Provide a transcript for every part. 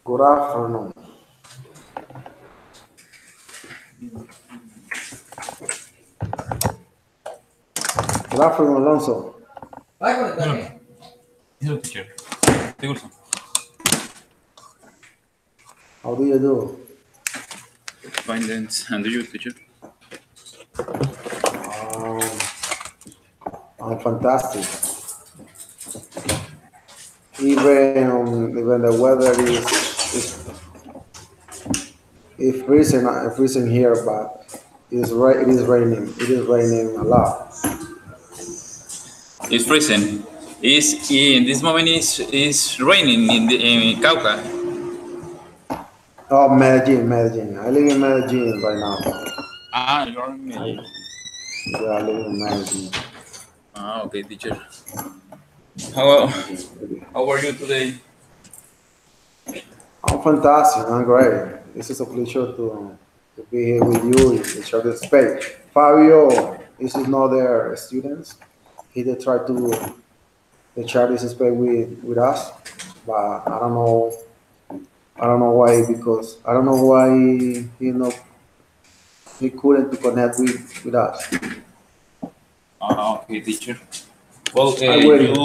Good afternoon. Good afternoon, Alonso. Hello, teacher. Wilson. How do you do? Fine, thanks. And do you, teacher? Um, I'm fantastic. Even the weather is freezing here, but it is raining. It is raining a lot. It's freezing. Is in this moment is raining in Cauca. Oh, Medellin. I live in Medellin right now. Ah, you're in I, Medellin. yeah, I live in Medellin. Ah, okay, teacher. How Medellin. how are you today? I'm fantastic. I'm great. This is a pleasure to be here with you in share this space. Fabio, this is not their students. He did try to share this space with us, but I don't know why because I don't know why he couldn't to connect with us. Ah, okay, teacher. Well, I'm waiting.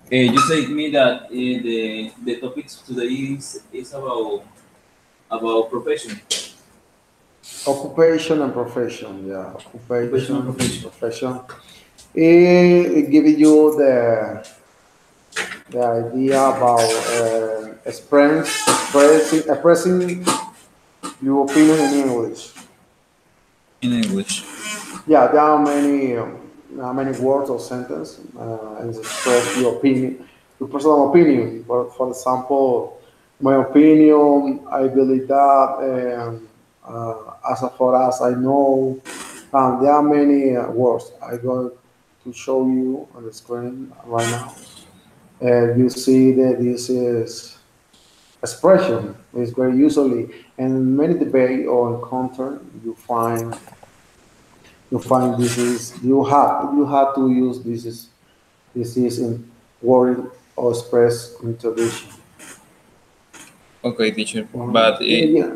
you said me that the topics today is about profession. Occupation and profession, yeah. Occupation and Occupation, profession. profession. It gives you the idea about expressing your opinion in English. In English. Yeah, there are many words or sentence and express your opinion, your personal opinion. For example, my opinion, I believe that, far as I know, there are many words. I going to show you on the screen right now. You see that this is expression is very usually in many debate or encounter you find this is you have to use this is in word or express introduction. Okay, teacher. But Yeah, yeah.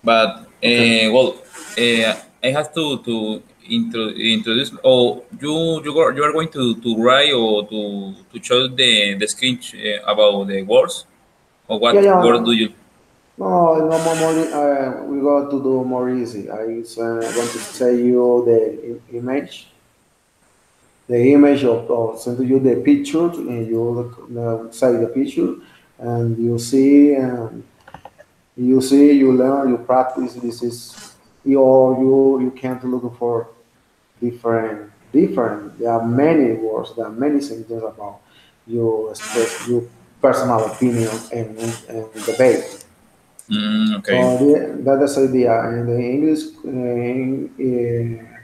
But Okay. well, I have to introduce. Oh, you are going to write or to show the screen about the words or Yeah, what word yeah. do you? No, we got to do more easy. I want to tell you the image, send to you the picture, and you say the picture, and you learn, you practice. This is you can't look for different. There are many words, there are many sentences about you express your personal opinion and debate. Okay. So that's the idea. In the English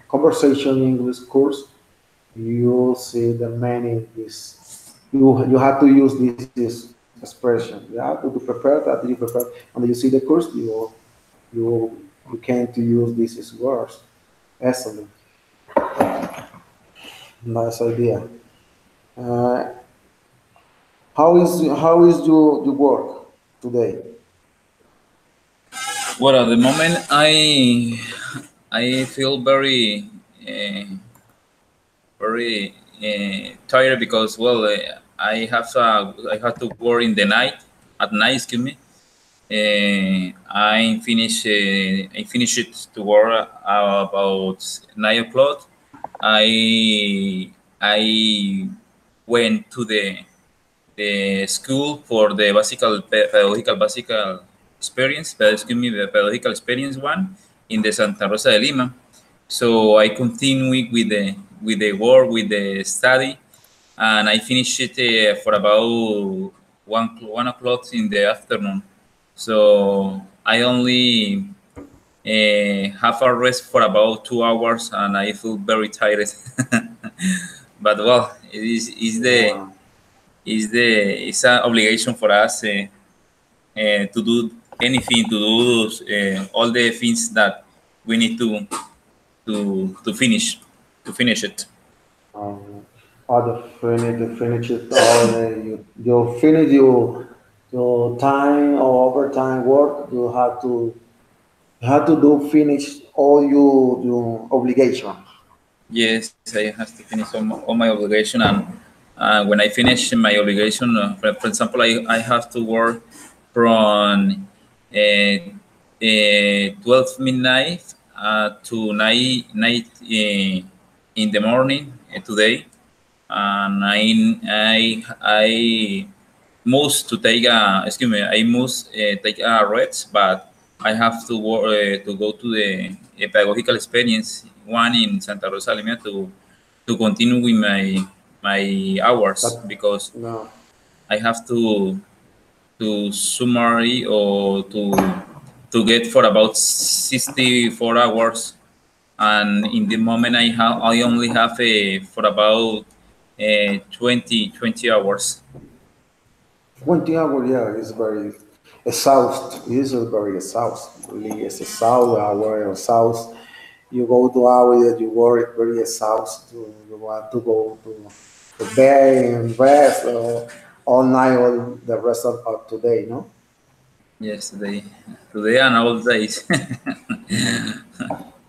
conversation English course, you see the many this you have to use this expression. You have to prepare that you prepare, and you see the course you you can to use these words. Excellent. Nice idea. Uh, how is your work today? Well, at the moment, I feel very tired because I have to work in the night at night. Excuse me. I finished it to work about 9 o'clock. I went to the school for the pedagogical the pedagogical experience one in the Santa Rosa de Lima. So I continued with the work with the study, and I finished it for about 1 o'clock in the afternoon. So I only have a rest for about 2 hours, and I feel very tired. But well, Yeah. it's an obligation for us to do anything, to do all the things that we need to finish it. Um, the finish it all. You finish you. your time or overtime work, you have to do finish all your obligation. Yes, I have to finish all my obligation, and when I finish my obligation, for example, I have to work from 12 midnight to night in the morning today, and I must to take a excuse me, I must take a rest, but I have to to go to the pedagogical experience one in Santa Rosa Alemania to continue with my hours, But because no, I have to summary or to get for about 64 hours, and in the moment I only have for about 20 hours. 20 hours, yeah, it's very exhaust. It is very exhaust. Really, it's exhaust. Hour exhaust. You go to hour that you work very exhaust. You want to go to bed and rest all night, all the rest of today, no? Yes, today and all days.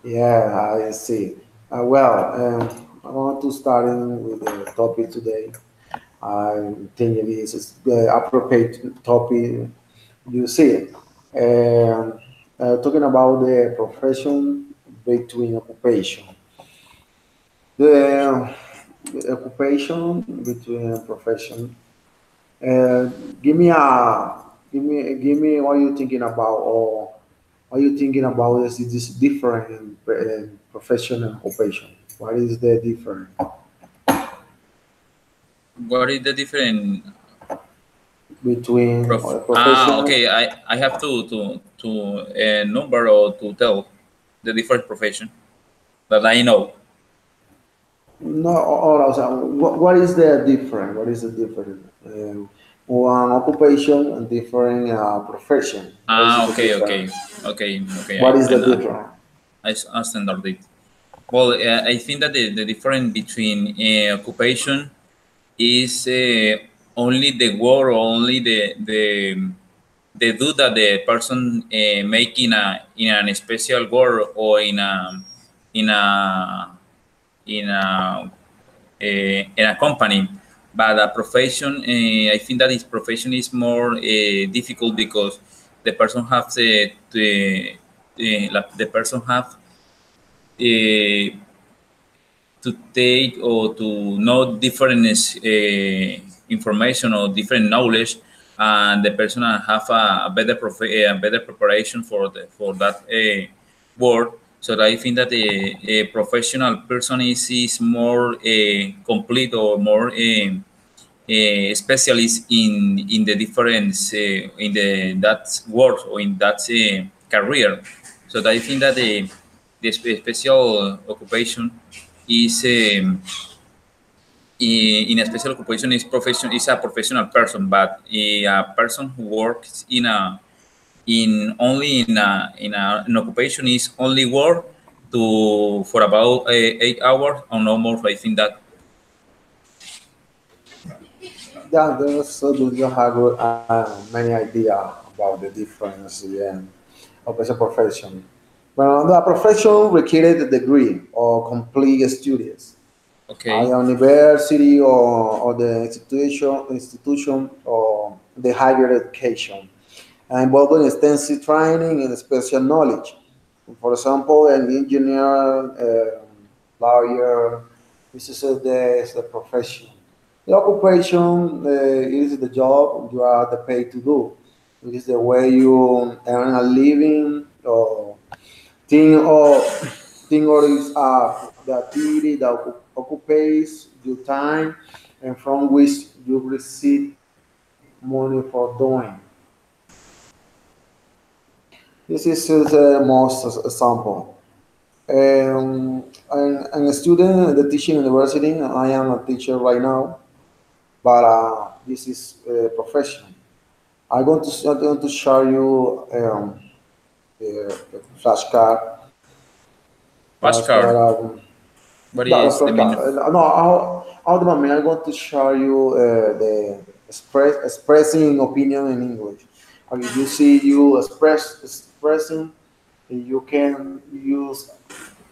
Yeah, I see. I want to start in with the topic today. I think it is the appropriate topic. You see it. Talking about the profession between occupation. The, the occupation between profession. Uh, give me a give me what you thinking about, or what you thinking about is this different in profession and occupation. What is the difference What is the different between profession? okay, I have to number or to tell the different profession that I know. No, or else, what is the difference? What is the difference? One occupation and different profession. What is the Okay, difference? okay. What is the difference? I understand it. Well, I think that the difference between occupation is only the work, or only the do that the person make in an special work, or in a in a in a company. But a profession, I think that his profession is more difficult, because the person have the person have to take or to know different information or different knowledge, and the person have a better preparation for that work. So that I think that a professional person is more complete, or more specialist in the difference in the that work, or in that career. So that I think that the special occupation is in a special occupation is a professional person, but a person who works in only an occupation is only work to for about 8 hours or no more. I think that. Yeah, there's so do you have many idea about the difference of as a profession. Well, the profession required a degree or complete studies. Okay. The university or the institution or the higher education, involving extensive training and special knowledge. For example, an engineer, lawyer, this is the profession. The occupation is the job you are the paid to do. It is the way you earn a living, or thing or thing or is the activity that occupies your time and from which you receive money for doing. This is the most example. I'm a student at the teaching university. I am a teacher right now, but this is a profession. I'm going to show you the flashcard. Flashcard. Flashcard. What The is the meaning? flashcard. No, how the moment I'm going to show you expressing opinion in English. Okay, you see, you expressing, you can use,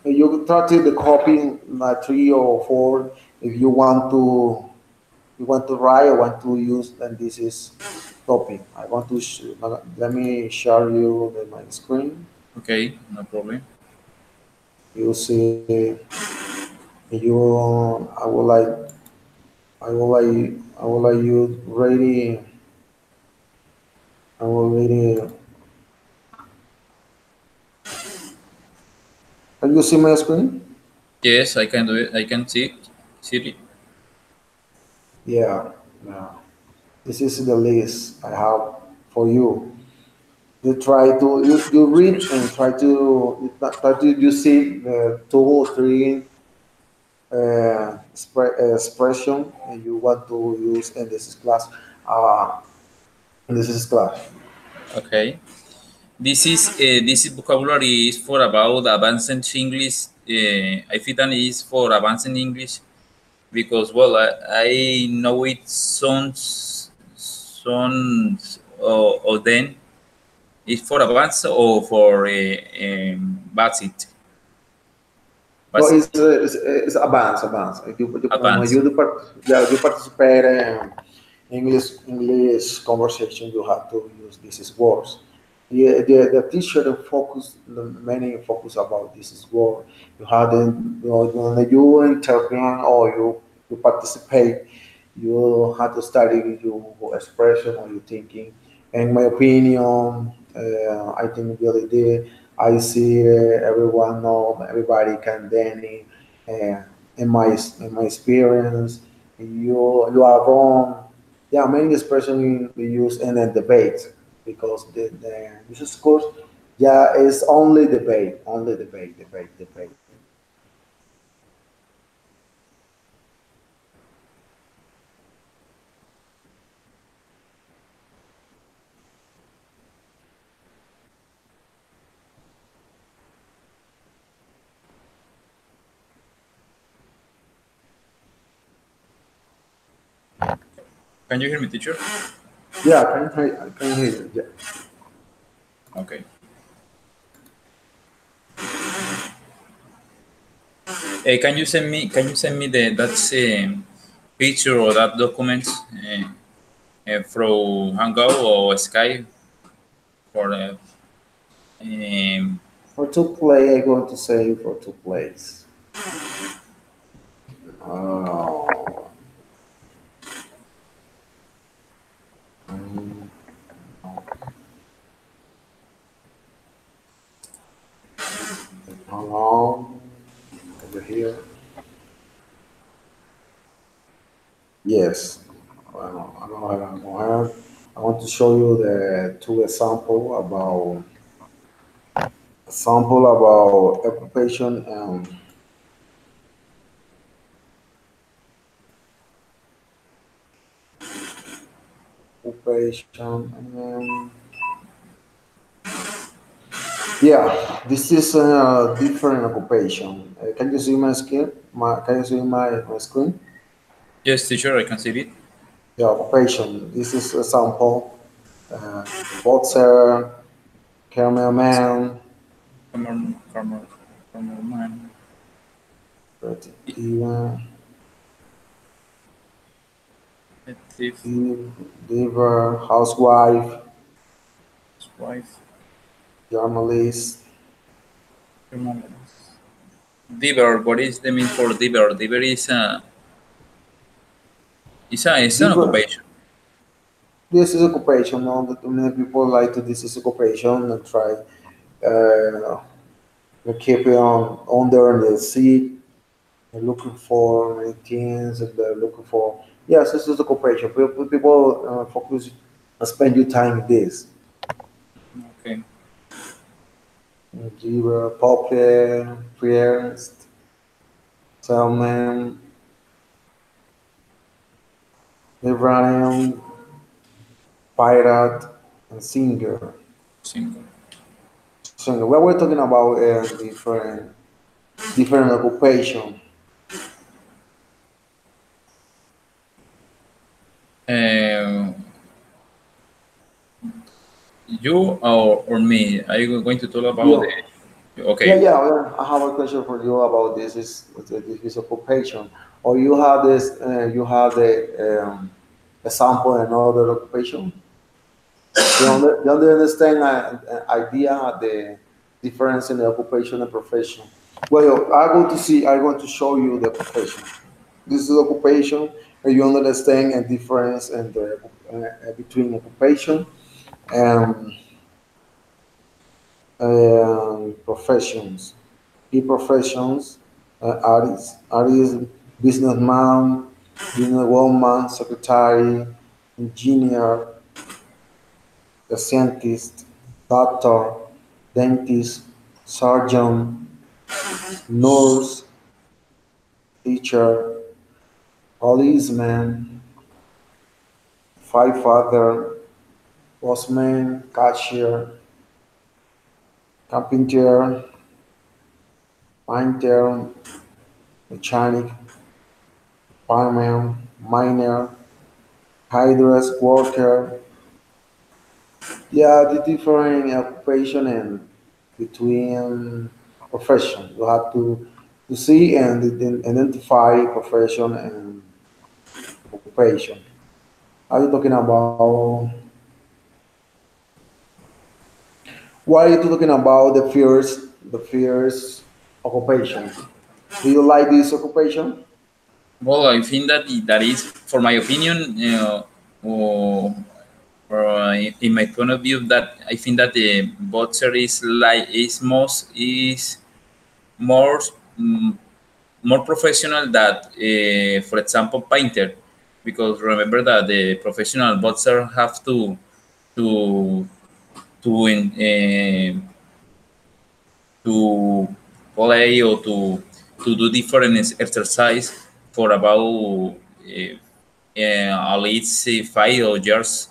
you try to the copy like three or four if you want to write or want to use, then this is topic. I want to let me share you my screen. Okay, no problem. You see, you I would like you ready. I will ready. Can you see my screen? Yes, I can do it. I can see it. See it. Yeah. Yeah. This is the list I have for you. You try to you read and try to you see the two or three expression and you want to use in this class. Uh, in this class. Okay. This is vocabulary is for about advanced English. I think that is for advanced English because well I know it sounds or then it's for advanced or for basic No, basic it's advanced, advanced. When advanced. yeah, you participate in English conversation, you have to use these words. The teacher focus many focus about this word. You have when you intervene or you participate, you have to study your expression or your thinking. In my opinion, I think really did. I see everyone know everybody can Danny. Uh, in my experience, you are wrong. Yeah, many expressions we use in a debate because the this course, yeah, it's only debate. Can you hear me, teacher? Yeah, I can hear you. Yeah. Okay. Can you send me the that picture or that document through Hangout or Skype for um, For two play, I'm going to say for two plays. Oh, mm, how long over here? Yes. Well, I know how I'm going to have. I want to show you the two example about occupation and occupation and yeah, this is a different occupation. Can you see my screen? Can you see my screen? yes, teacher, I can see it. The occupation. This is a sample. Boxer, cameraman, Cameraman, diva, detective, diva, housewife, wife, journalist. journalist. Diver, what is the mean for diver? Diver is an Diva, occupation. this is occupation. All the many people like to this is occupation and try uh, to keep it on there in the seat. They're looking for many things and they're looking for yes, this is occupation. People focus spend your time in this. Okay. Diva, popular, priest, salmon, Abraham, pirate, and singer. Single. Singer. What we're talking about different occupation. You or me? Are you going to talk about You. the? Yeah, Okay. yeah. I have a question for you about this. Is occupation, or you have this? You have the example in another occupation. You understand idea the difference in the occupation and profession. Well, I'm going to show you the profession. This is occupation, and you understand a difference in the between occupation and professions. Key professions, artist, businessman, businesswoman, secretary, engineer, a scientist, doctor, dentist, surgeon, nurse, teacher, policeman, firefighter, postman, cashier, carpenter, painter, mechanic, fireman, miner, hydrous worker. Yeah, the different occupation and between profession. You have to see and identify profession and occupation. Are you talking about? Why are you talking about the first occupation? Do you like this occupation? Well, I think that that is, for my opinion, or in my point of view, that I think that the boxer is like is more mm, more professional that, for example, painter, because remember that the professional boxer have to to to play or to do different exercise for about at least 5 years.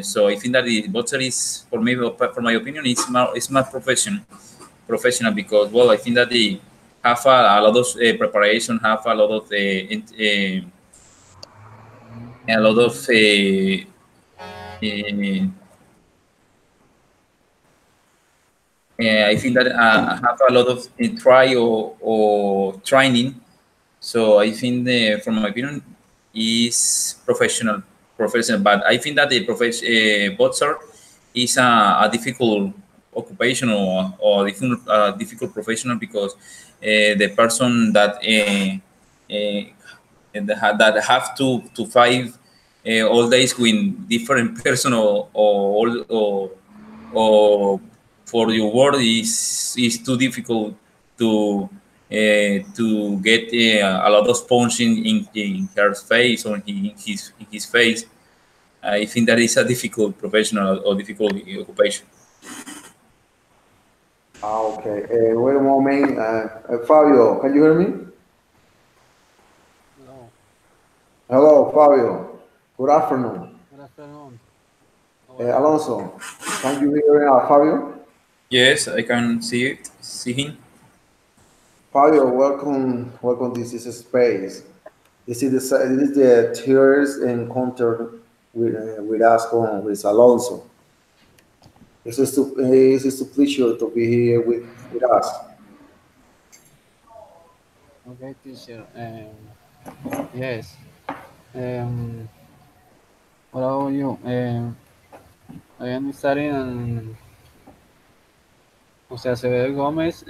So I think that the boxer is, for me, for my opinion, it's more professional because, well, I think that they have a lot of preparation, have a lot of uh, I think that have a lot of try or training. So I think, from my opinion, is professional. But I think that the boxer is a difficult occupation or difficult professional because the person that have to fight all days with different person or for your work is too difficult to get a lot of sponge in her face or in his face. I think that is a difficult professional or difficult occupation. Ah, okay. Wait a moment. Fabio, can you hear me? Hello, Hello, Fabio. Good afternoon. good afternoon. How are you? Alonso, can you hear Fabio? Yes, I can see him. Fabio, welcome. This is a space. This is the tears encounter with us with Alonso. It's a pleasure to be here with us. Okay, teacher. Yes. Um, what about you? I am studying in Jose Acevedo Gomez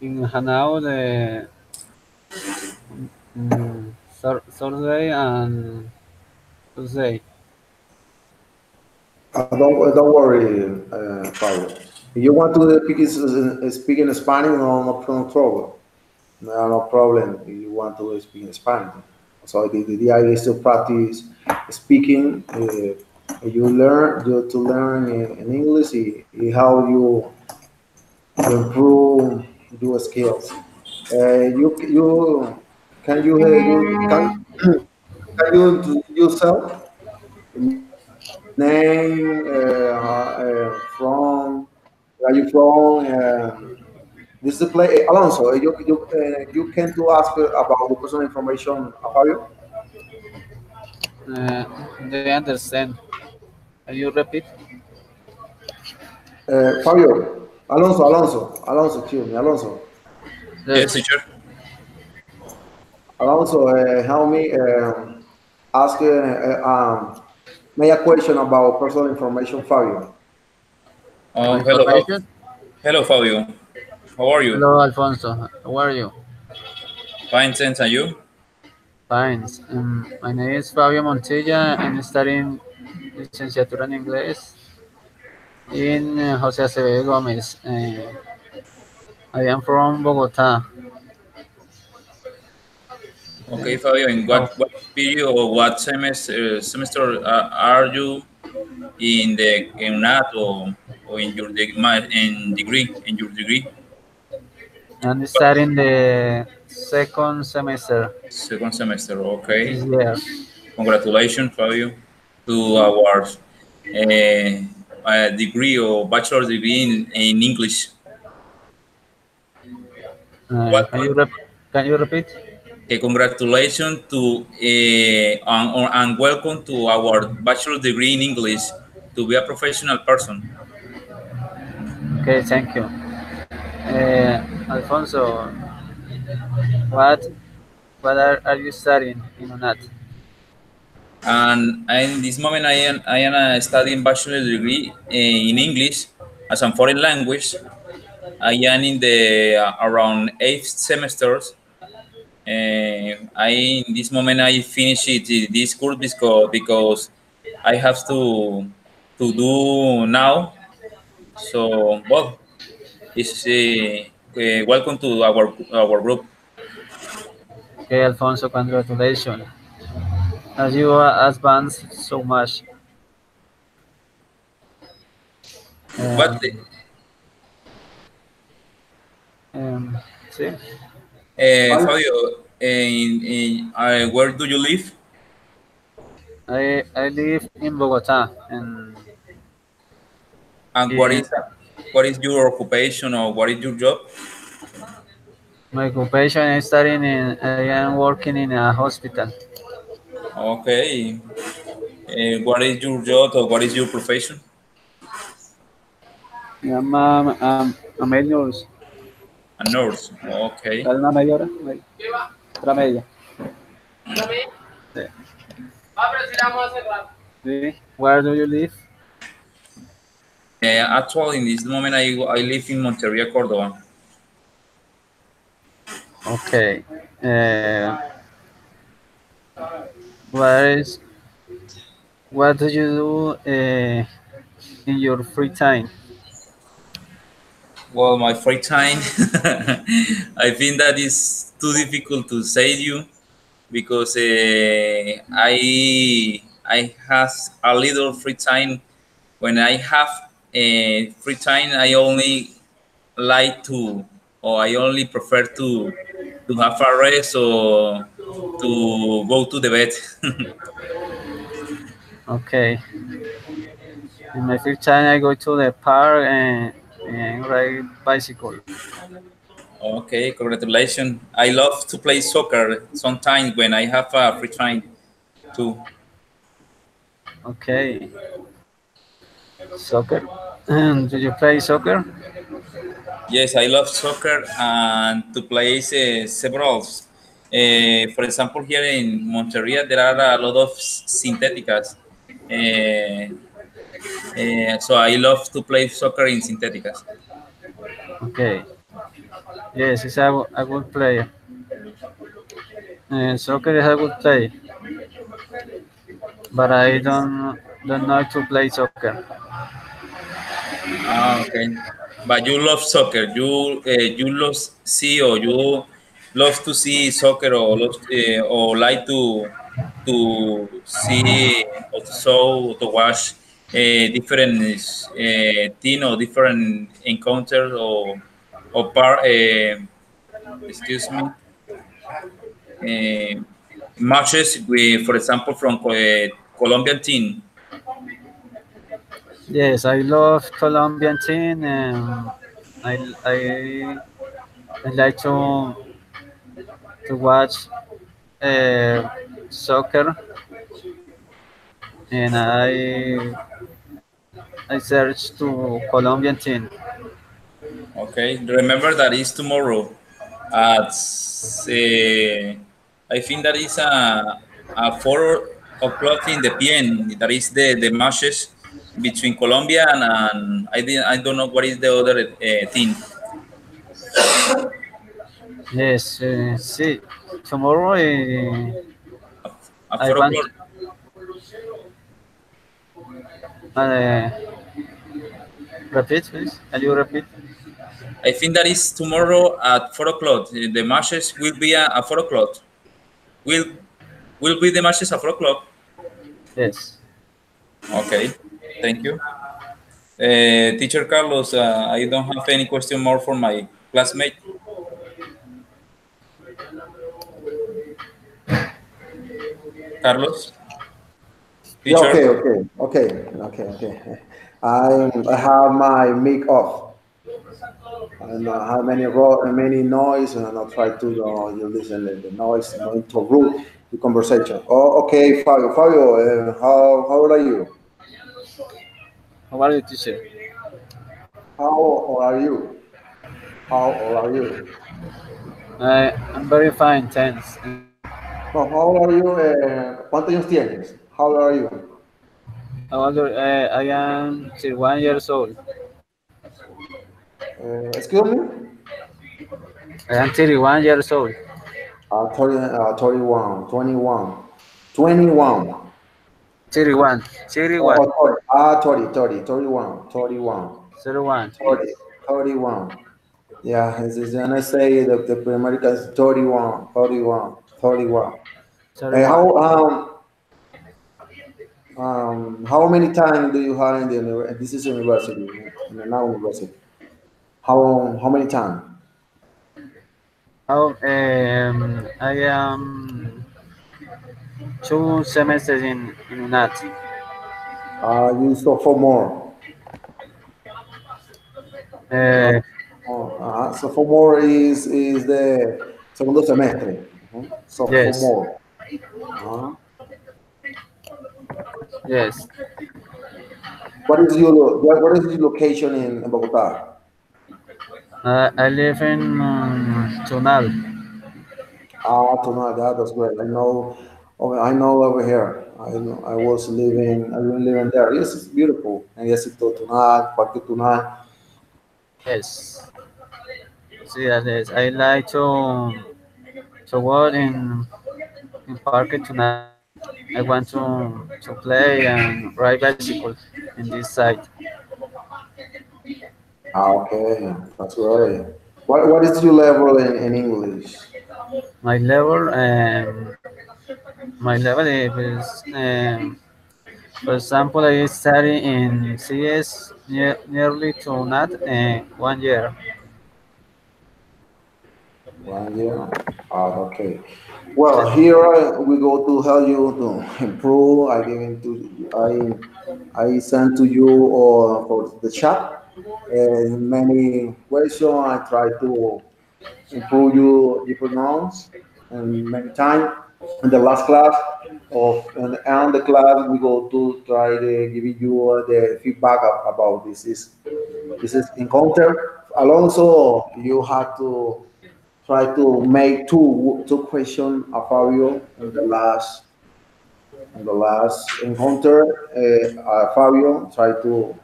in Hanao the Thursday and Tuesday. Don't worry, Fabio. If you want to speak in Spanish, no trouble. No problem. If you want to speak in Spanish. So the idea is to practice speaking. You to learn in English. It how you improve your skills. You can you can you introduce yourself? Name, from where are you from? This is the play. Alonso, you can to ask about the personal information about you. They understand. Can you repeat? Fabio, Alonso, excuse me, Alonso. Yes, Yes. teacher. Alonso, help me ask me a question about personal information, Fabio. Oh, hello, Information? hello, Fabio. How are you? Hello, Alfonso. How are you? Fine, thanks. And you? Fine. My name is Fabio Montilla. I'm studying licenciatura en inglés in Jose Acevedo Gomez. I am from Bogota. Okay, Fabio. In Oh, what period or what semester are you in the in NAT or in your in your degree? I'm studying the second semester Second semester. this Okay. year. Congratulations, Fabio, to our degree or bachelor degree in English. What, Can can you repeat? congratulations to and welcome to our bachelor degree in English to be a professional person. Okay, thank you. Alfonso, what are you studying in UNAT? And in this moment, I am studying bachelor degree in English as a foreign language. I am in the around 8 semesters. I in this moment I finish this course because I have to do now. So well, it's welcome to our group. Okay, Alfonso, congratulations. As you advance so much. But Um, um, sí. Fabio, Fabio, where do you live? I live in Bogota, and And in what is your occupation or what is your job? my occupation is studying in. I am working in a hospital. Okay. What is your job or what is your profession? A male nurse. A nurse. Okay. ¿Dale una media hora? Otra media. Sí. Sí. Where do you live? Actually, in this moment, I live in Monteria, Córdoba. Okay. Where is what do you do in your free time? Well, my free time, I think that is too difficult to say to you because I have a little free time. When I have free time, I only like to, or I only prefer to have a rest or to go to the bed. Okay. In my free time, I go to the park and ride bicycle. Okay, congratulations. I love to play soccer sometimes when I have a free time too. Okay. Soccer. Do you play soccer? Yes, I love soccer and to play several. For example, here in Monteria, there are a lot of syntheticas. Uh, so I love to play soccer in syntheticas. Okay. Yes, it's a good player. Soccer is a good play, but I don't know to play soccer. Ah, okay. But you love soccer. You love see or you love to see soccer or like to see or to show or to watch different team or different encounters or excuse me uh, matches with, for example, from Colombian team. Yes, I love Colombian team, and I I, I like to watch uh, soccer, and I searched to Colombian team. Okay, remember that is tomorrow at I think that is a 4 o'clock in the PM. That is the matches between Colombia and I don't know what is the other team. Yes, see, tomorrow At I 4 o'clock. want uh, repeat, please. Can you repeat? I think that is tomorrow at 4 o'clock. The matches will be at 4 o'clock. Will will be the matches at 4 o'clock. Yes. Okay, thank you. Teacher Carlos, I don't have any question more for my classmate. Carlos, Yeah, teacher. okay. I have my mic off. I don't know how many noise, and I'll try to you listen to the noise, not interrupt the conversation. Oh, okay, Fabio. Fabio, how old are you? How are you, teacher? How old are you? How old are you? I'm very fine, thanks. No, how old are you? ¿Cuántos años tienes? How old are you? How old I am 31 years old. Excuse me? I am 31 years old. 31, 21, 21. 31. Oh, 31. 30, 31, 31, 01. 30, Yes. 31. Yeah, as when I say the Americans 31, 31, 31. Thirty-one. How many time do you have in this is university, in the now university? How many time? I am 2 semesters in UNAT. You sophomore. Uh, Sophomore is the segundo semestre. yes. Sophomore. Uh, Yes. what is your location in Bogota? I live in Tunal. Tonight, that's great. I know over here. I've been living there. Yes, it's beautiful. And yes, it's Tunal, Parque Tunal. Yes. See, yes. I like to walk in Parque Tunal. I want to play and ride bicycle in this site. Okay, that's great. What is your level in English? My level my level is for example I study in CS nearly to not 1 year. 1 year. Okay. Well, here we go to help you to improve. I send to you for the chat many questions. I try to improve you pronounce and many times. In the last class and the class we go to try to give you the feedback about this is encounter. Alonso, you have to try to make two questions of Fabio in the last encounter. Fabio try to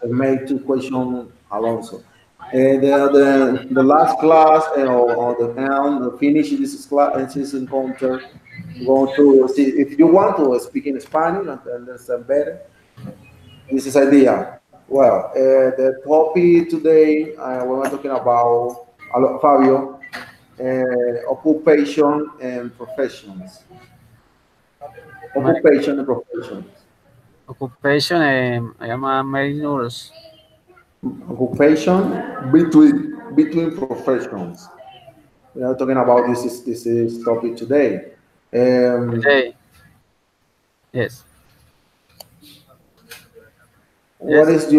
make two questions Alonso. The last class or the end the finish this class this encounter. Going to see if you want to speak in Spanish and understand better. This is idea. Well, the topic today we were talking about Fabio, occupation and professions. My Occupation and professions. occupation I am a male nurse. Occupation between professions. We are talking about this is topic today. Um, Today, yes, what yes. is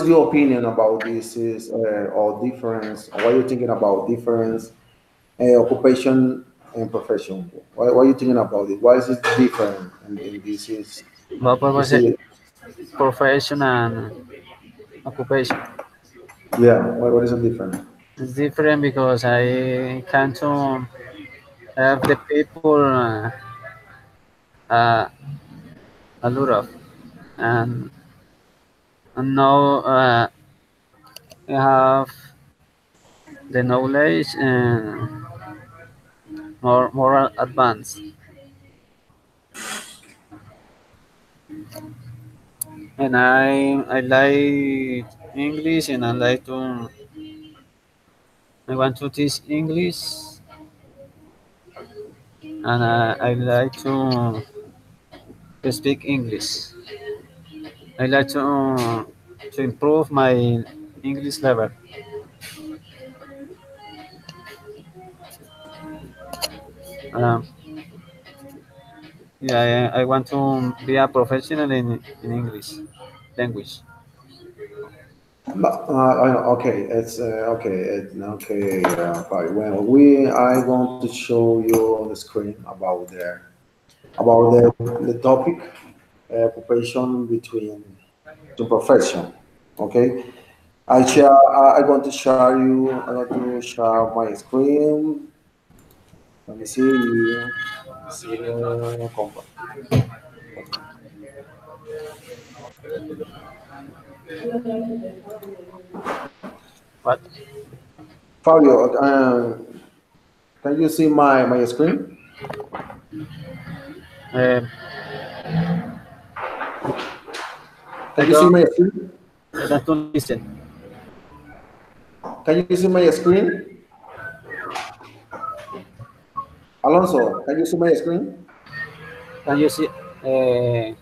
your opinion about this is or difference? What are you thinking about difference occupation and profession? What are you thinking about it? Why is it different? And this is But this is profession and occupation. Yeah, what is the difference? It's different because I can to have the people uh, a lot of and, and now I have the knowledge and more advanced. And I like English and I want to teach English and I like to speak English. I like to improve my English level. Um, yeah, I want to be a professional in English language. Okay, it's okay. Okay, fine. Well, I want to show you on the screen about the topic occupation between the profession. Okay, I want to share you. I want to share my screen. Let me see. See What? Fabio, can you see my screen? Um, I Can you see don't my screen? I don't listen. Can you see my screen? Alonso, can you see my screen? Can you see? Uh,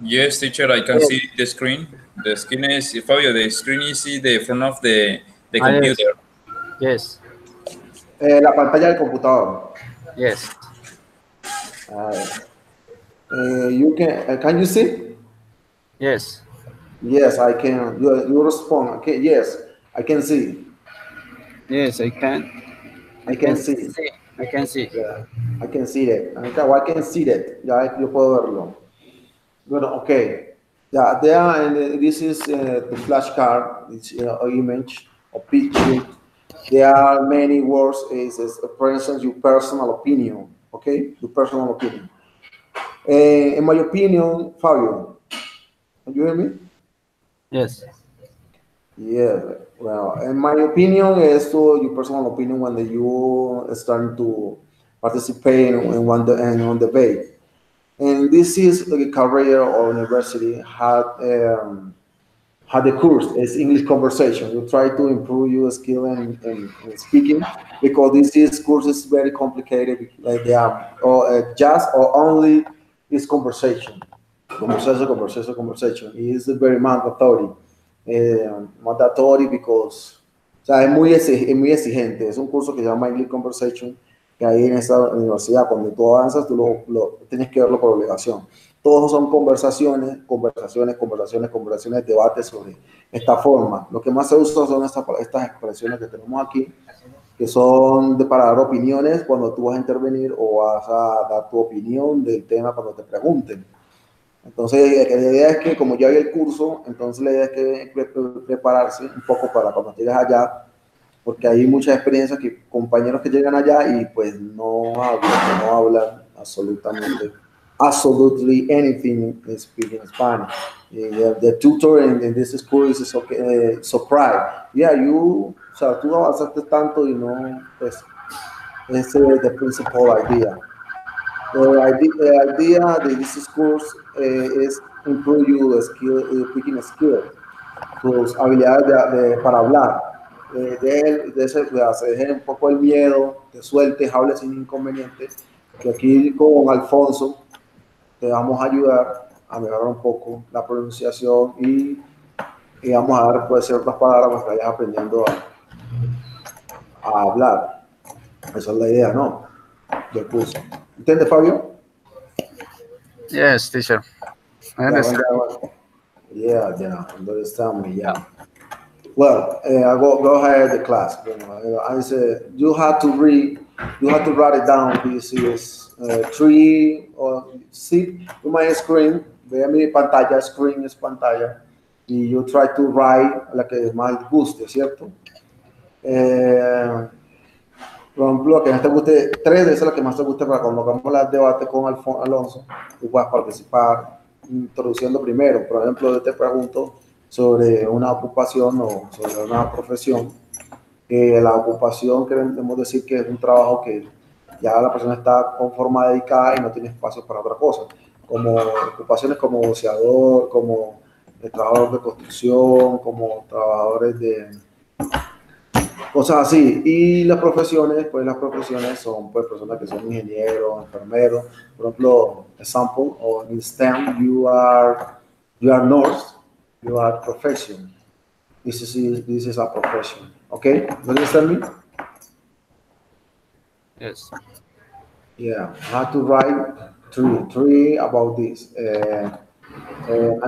Yes, teacher, I can yes. see the screen. The screen is, Fabio, the screen is in the front of the Yes. computer. Yes. La pantalla del computador. Yes. You can you see? Yes. Yes, I can. You respond. Okay, yes, I can see. Yes. I can. I I can can see. see. I can see. Yeah, I can see that. I can see that. Ya, yo puedo verlo. Bueno, okay. Yeah, there and this is the flashcard. It's image or picture. There are many words. Is for instance your personal opinion. Okay, your personal opinion. In my opinion, Fabio, can you hear me? Yes. Yeah, well, in my opinion, is to your personal opinion when you starting to participate in on debate. And this is a career or university had the course is English conversation. You try to improve your skill in speaking because this course is very complicated. Like they are or just or only is conversation, conversation. It is very mandatory, mandatory because o sea, es muy exigente. Es un curso que se llama English Conversation, que ahí en esa universidad, cuando tú avanzas, tú tienes que verlo por obligación. Todos son conversaciones, debates sobre esta forma. Lo que más se usa son estas expresiones que tenemos aquí, que son para dar opiniones cuando tú vas a intervenir o vas a dar tu opinión del tema cuando te pregunten. Entonces, la idea es que como ya hay el curso, entonces la idea es que prepararse un poco para cuando llegues allá, porque hay muchas experiencias que compañeros que llegan allá y pues no hablan absolutely anything in speaking Spanish. The tutor in this school is okay, surprised. Yeah, o sea, tú avanzaste tanto y no, pues, ese es the principal idea. The idea of this course is improve your skill, speaking skill, tus habilidades para hablar. Se dejen un poco el miedo, te sueltes, hables sin inconvenientes. Que aquí con Alfonso te vamos a ayudar a mejorar un poco la pronunciación y vamos a dar pues, ciertas palabras para que vayas aprendiendo a hablar. Esa es la idea, ¿no? Del curso. ¿Entiendes, Fabio? Yes, teacher. I understand. Yeah, understand me, yeah. Well, go ahead the class. I said you have to write it down. This is 3 or see to my screen. ve mi pantalla, screen es pantalla, y you try to write la que más guste, ¿cierto? Por ejemplo, lo que más te guste, 3 de esas las que más te guste para cuando hagamos el debate con Alonso, tú puedas participar introduciendo primero. Por ejemplo, yo te pregunto sobre una ocupación o sobre una profesión. La ocupación queremos decir que es un trabajo que ya la persona está con forma dedicada y no tiene espacio para otra cosa, como ocupaciones como boceador, como trabajador de construcción, como trabajadores de cosas así. Y las profesiones son pues personas que son ingenieros, enfermeros. Por ejemplo, example, or in STEM, you are nurse, you are profession. This is a profession. Okay, you understand me? Yes. Yeah, I have to write three about this. And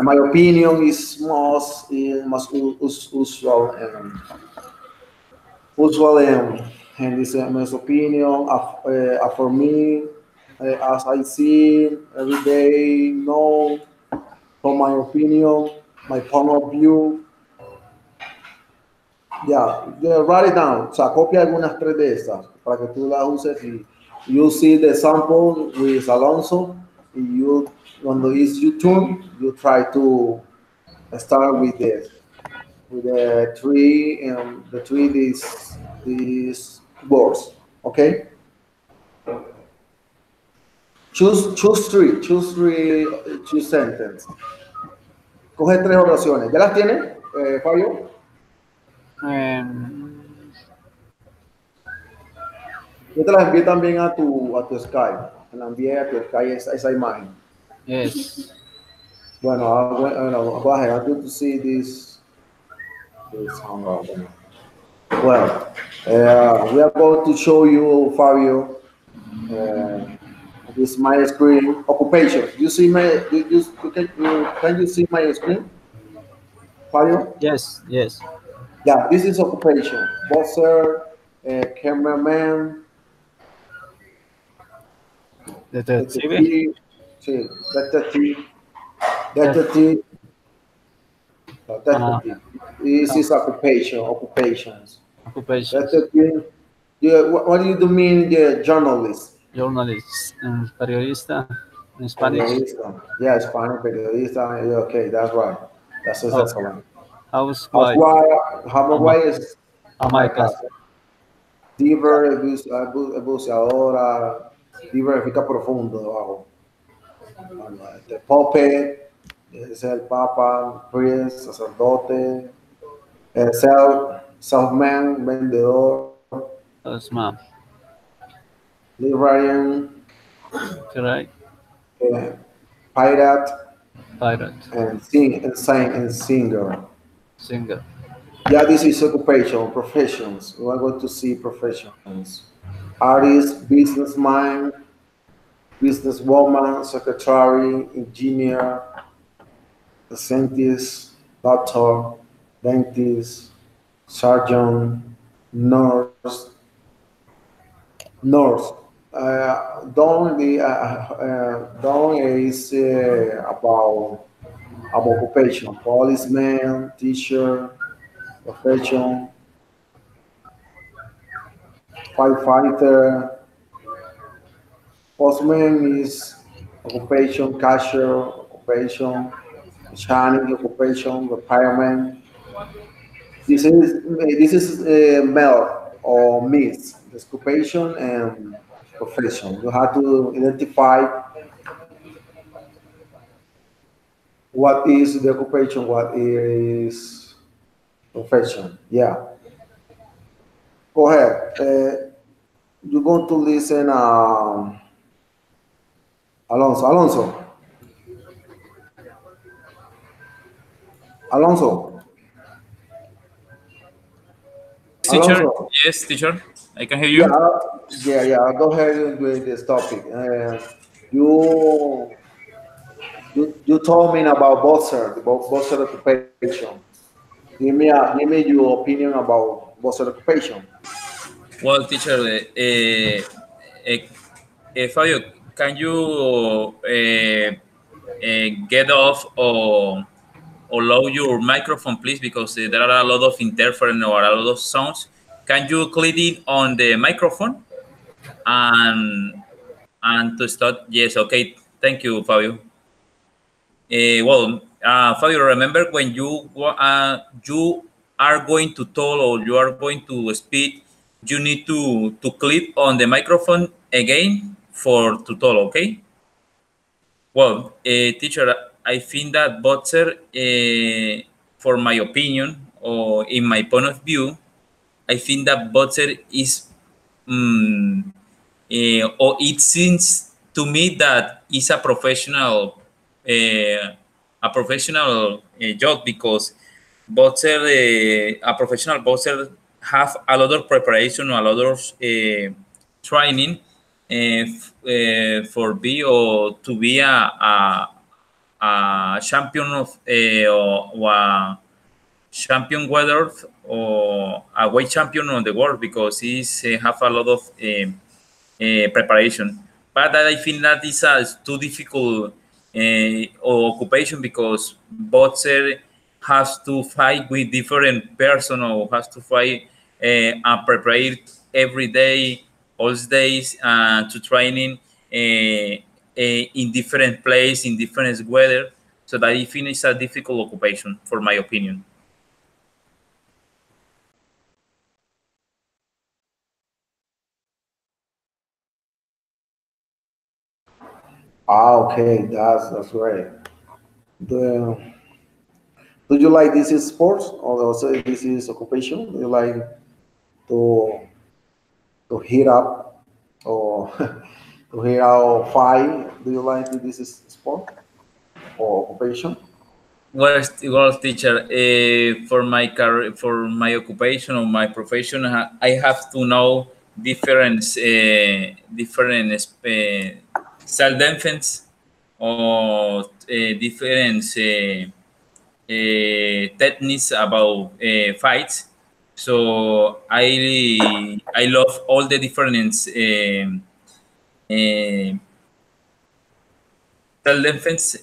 my opinion is most usual and this is my opinion. For me, as I see every day, know from my opinion, my point of view. Yeah, write it down. O sea, copia algunas 3 de estas para que tú las uses y you see the sample with Alonso. And you, when it's your turn, you try to start with the 3 and the 3 these words. Okay. Choose 3. Choose 2 sentences. Coge 3 oraciones. ¿Ya las tienes, Fabio? Yo te la envié también a tu Skype. Te la envié a tu Skype esa imagen. Yes. Bueno, go ahead. I'm going to see this hangout. Well, we are going to show you, Fabio, this my screen occupation. You see my? Can you see my screen, Fabio? Yes. Yes. Yeah, this is occupation. Bosser, cameraman. Detective. Sí, detective. This is occupations. Occupations. Detective. Yeah, what do you mean? Yeah, journalist. Journalist. Periodista. In Spanish. Periodista. Yeah, Spanish periodista. Yeah, okay, that's right. That's excellent. Housewife. Housewife is Ama de casa. Diver, buceadora. Diver fica profundo debajo. Puppet, es el papa, priest, sacerdote, self-man, vendedor, Salesman. librarian, Correct. pirate, Pirate. and singer. Singer. Yeah, this is occupation, professions. We are going to see professions. Artist, businessman, businesswoman, secretary, engineer, scientist, doctor, dentist, surgeon, nurse. Don is about occupation, policeman, teacher, profession, firefighter. Postman is occupation, cashier, occupation, mechanic, occupation, repairman. This is male or miss, this occupation and profession. You have to identify what is the occupation, what is profession. Yeah. Go ahead. You're going to listen. Alonso. Teacher, Alonso. yes, teacher, I can hear you. Yeah. Go ahead with this topic. You told me about Bosser occupation. Give me your opinion about Bosser occupation. Well, teacher, Fabio, can you get off or lower your microphone, please, because there are a lot of interference or a lot of sounds. Can you click it on the microphone? And to start, yes, okay. Thank you, Fabio. Fabio, remember when you are going to talk or you are going to speak, you need to click on the microphone again to talk, okay? Well, teacher, I think that Butzer, for my opinion or in my point of view, I think that Butzer is, or it seems to me that it's a professional job, because boxer, a professional boxer have a lot of preparation, a lot of training for be or to be a champion of or a champion weather or a weight champion of the world, because he's have a lot of preparation. But I think that is too difficult occupation, because boxer has to fight with different person or has to fight and prepare every day, all days, to training in different place, in different weather. So that I think it's a difficult occupation, for my opinion. Okay, that's great. Do, do you like this is sports or also this is occupation? Do you like to heat up or to heat out fire? Do you like this is sport or occupation? Well, teacher, for my career, for my occupation or my profession, I have to know different self defense or different techniques about fights. So I love all the different self-defense,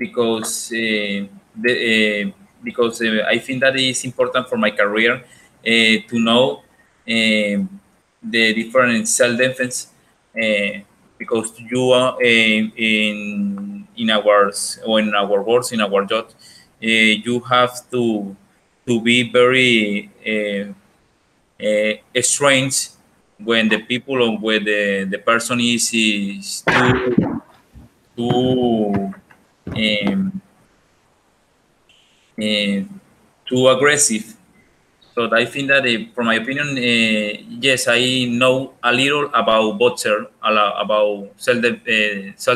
because I think that is important for my career to know the different self-defense, because you are in our or in our works, in our job, you have to be very strange when the people or when the person is too um, too aggressive. So I think that, from my opinion, yes, I know a little about boxer, about self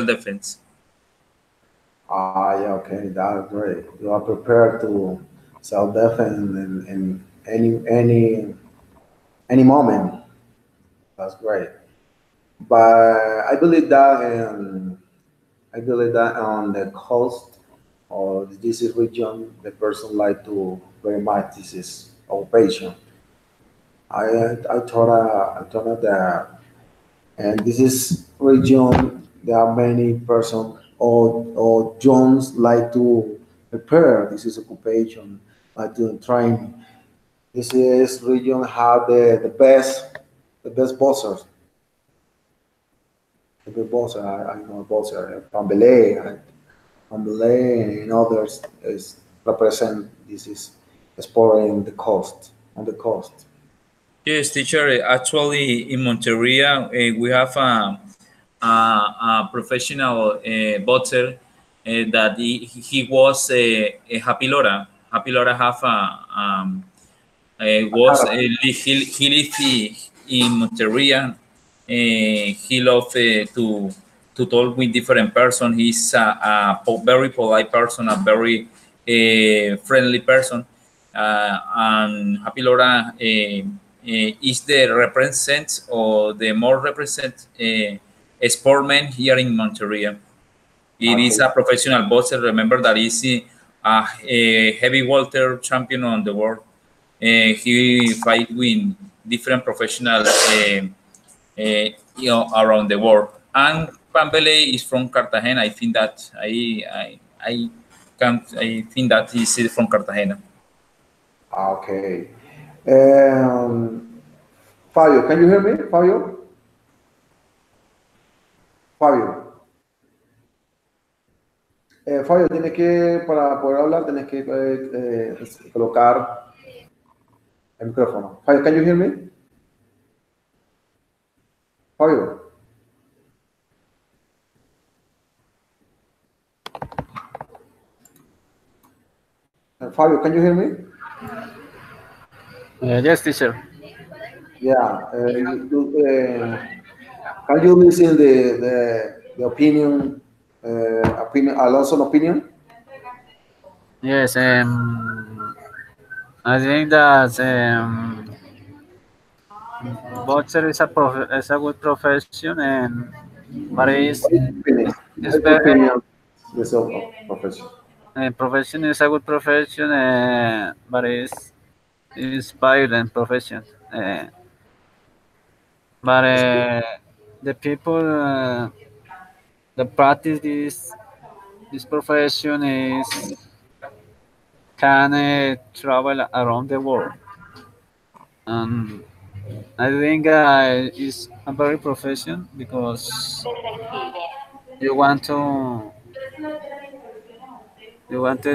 defense. Ah, yeah, okay, that's great. You are prepared to self-defend in any moment. That's great. But I believe that on the coast or this is region, the person like to very much this is occupation. I thought that and this is region there are many person or Jones like to prepare this is occupation like to train. This is region have the best boxers. The best boxer I know boxer Pambele and others is represent this is sport in the coast on the coast. Yes, teacher. Actually, in Monteria, we have a professional boxer that he was a Happy Lora. Happy Lora have was he lived in Monteria. He loved to talk with different person. He's very polite person, a very friendly person, and Happy Lora is the represent or the more represent sportman here in Monteria. It is Okay. a professional boxer. Remember that he's a heavy welter champion on the world. He fight with different professional, around the world. And Pambele is from Cartagena. I think that I think that is from Cartagena. Okay. Fabio, can you hear me? Fabio? Fabio. Fabio, tienes que, para poder hablar, tienes que colocar el micrófono. Fabio, can you hear me? Fabio. Fabio, can you hear me? Yes, teacher. Yeah. Can you listen the opinion, Alonso opinion? Yes, I think that boxer is a good profession, but it's What very opinion this of profession? profession is a good profession, but it's violent profession. But the people that practice this profession can travel around the world, and I think it's a very profession because you want to you want to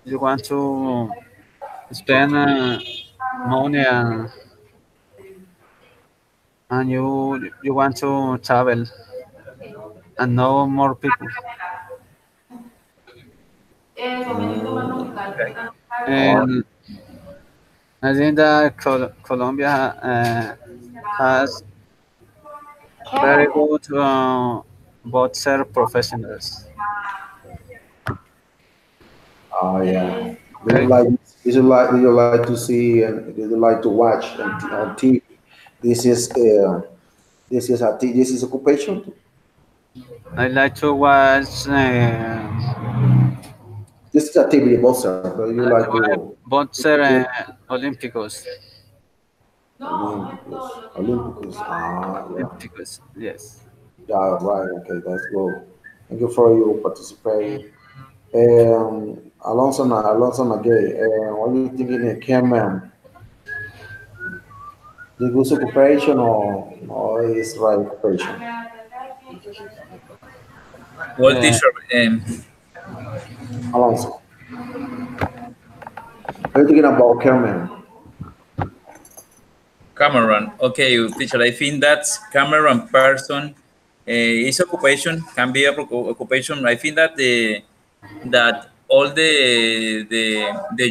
you want to spend money, and you want to travel and know more people. Or And I think that Colombia has very good boxer professionals. yeah. Do you Okay. like? Do you like to see and do you like to watch on TV? This is this is occupation. I like to watch This is activity boxer. Do you like to boxer Olímpicos. Olympicus? Ah, yeah. Olímpicos, yes. Yeah, right. Okay, that's good. Thank you for your participating. Alonso Magay, what do you think in a camera? The good occupation or is right occupation? Well, Uh, teacher, Alonso, what are you thinking about camera? Cameron. Okay, teacher. I think that Cameron person is occupation can be a occupation. I think that that all the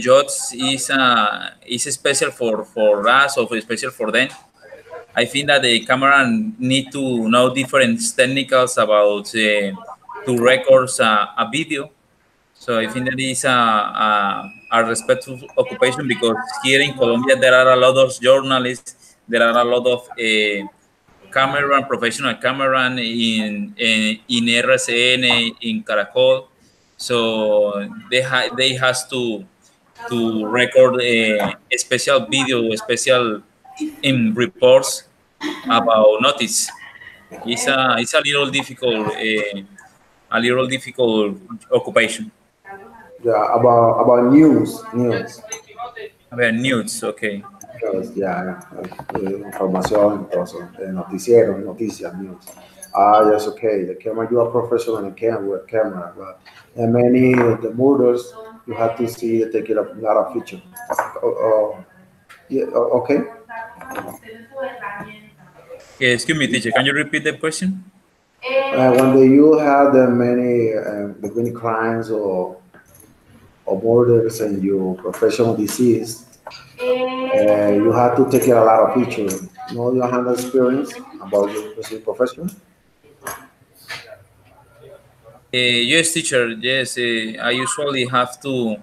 jobs is special for us or special for them. I think that the camera need to know different technicals about to record a video. So I think that is a respectful occupation because here in Colombia there are a lot of journalists, there are a lot of cameraman, professional cameraman in RCN, in Caracol. So they has to record a special video, a special in reports about notice. It's a little difficult occupation. Yeah, about news. About news, okay. Ya, información, todo noticiero, noticias, news. Ah, yes, okay. The camera, you are professional in camera, but and many of the murders, you have to see they take it a lot of feature. Yeah, okay. Excuse me, teacher. Can you repeat the question? When you have the many crimes or murders and your professional disease, you have to take a lot of pictures. You have experience about your specific profession. Yes, teacher. Yes, I usually have to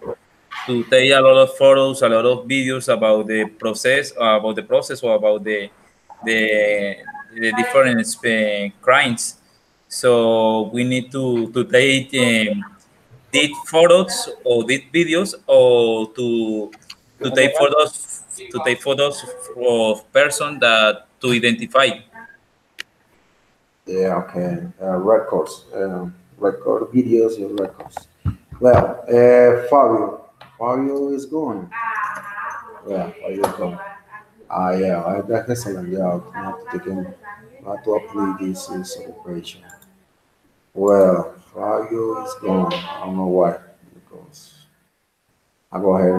take a lot of photos, a lot of videos about the process, or about the different crimes. So we need to take did photos or did videos or to take photos of person that to identify. Yeah, okay. Records, record videos, your records. Well, Fabio is going. Yeah, Fabio is going. Yeah, that's excellent. Yeah, not to take him, not to upgrade this operation. Well, Fabio is gone. I don't know why. Because I go ahead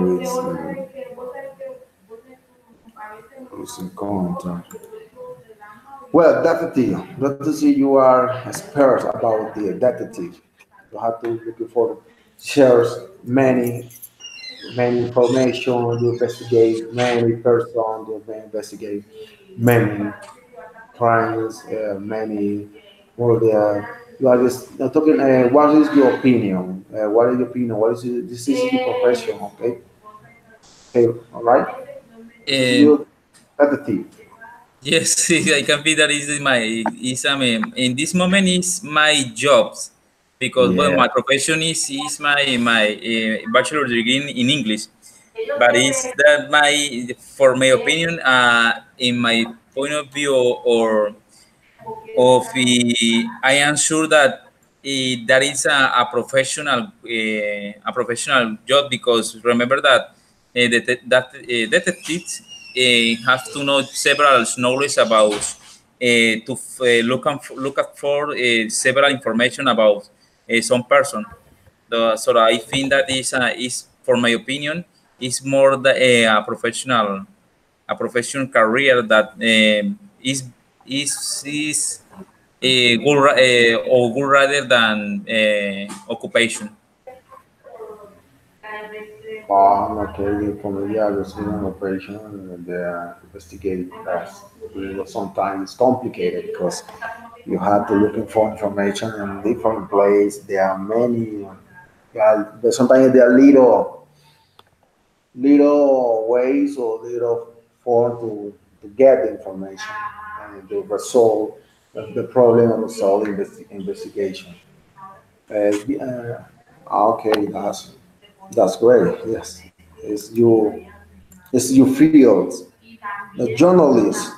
with some content. Well, detective. Let us see you are expert about the detective. You have to look for shares many information. You investigate many persons. You investigate many crimes, many murder. You are just talking. What is your opinion? What is your opinion? What is this is your profession? Okay, okay, all right. This is Uh, your detective. yes, I can feel that is my is in this moment is my jobs because well Yeah. my profession is my bachelor degree in English, but is that my for my opinion in my point of view or of I am sure that that is a professional job because remember that detectives have to know several knowledge about to look up for several information about some person. So I think that is for my opinion is more a professional career that is or good rather than occupation. Okay, from the other student operation and investigate that sometimes it's complicated because you have to looking for information in different places. There are many, yeah, but sometimes there are little ways or little form to get the information and to resolve the problem or resolve investigation. Okay, that's great. Yes, it's you. It's your field. The journalist.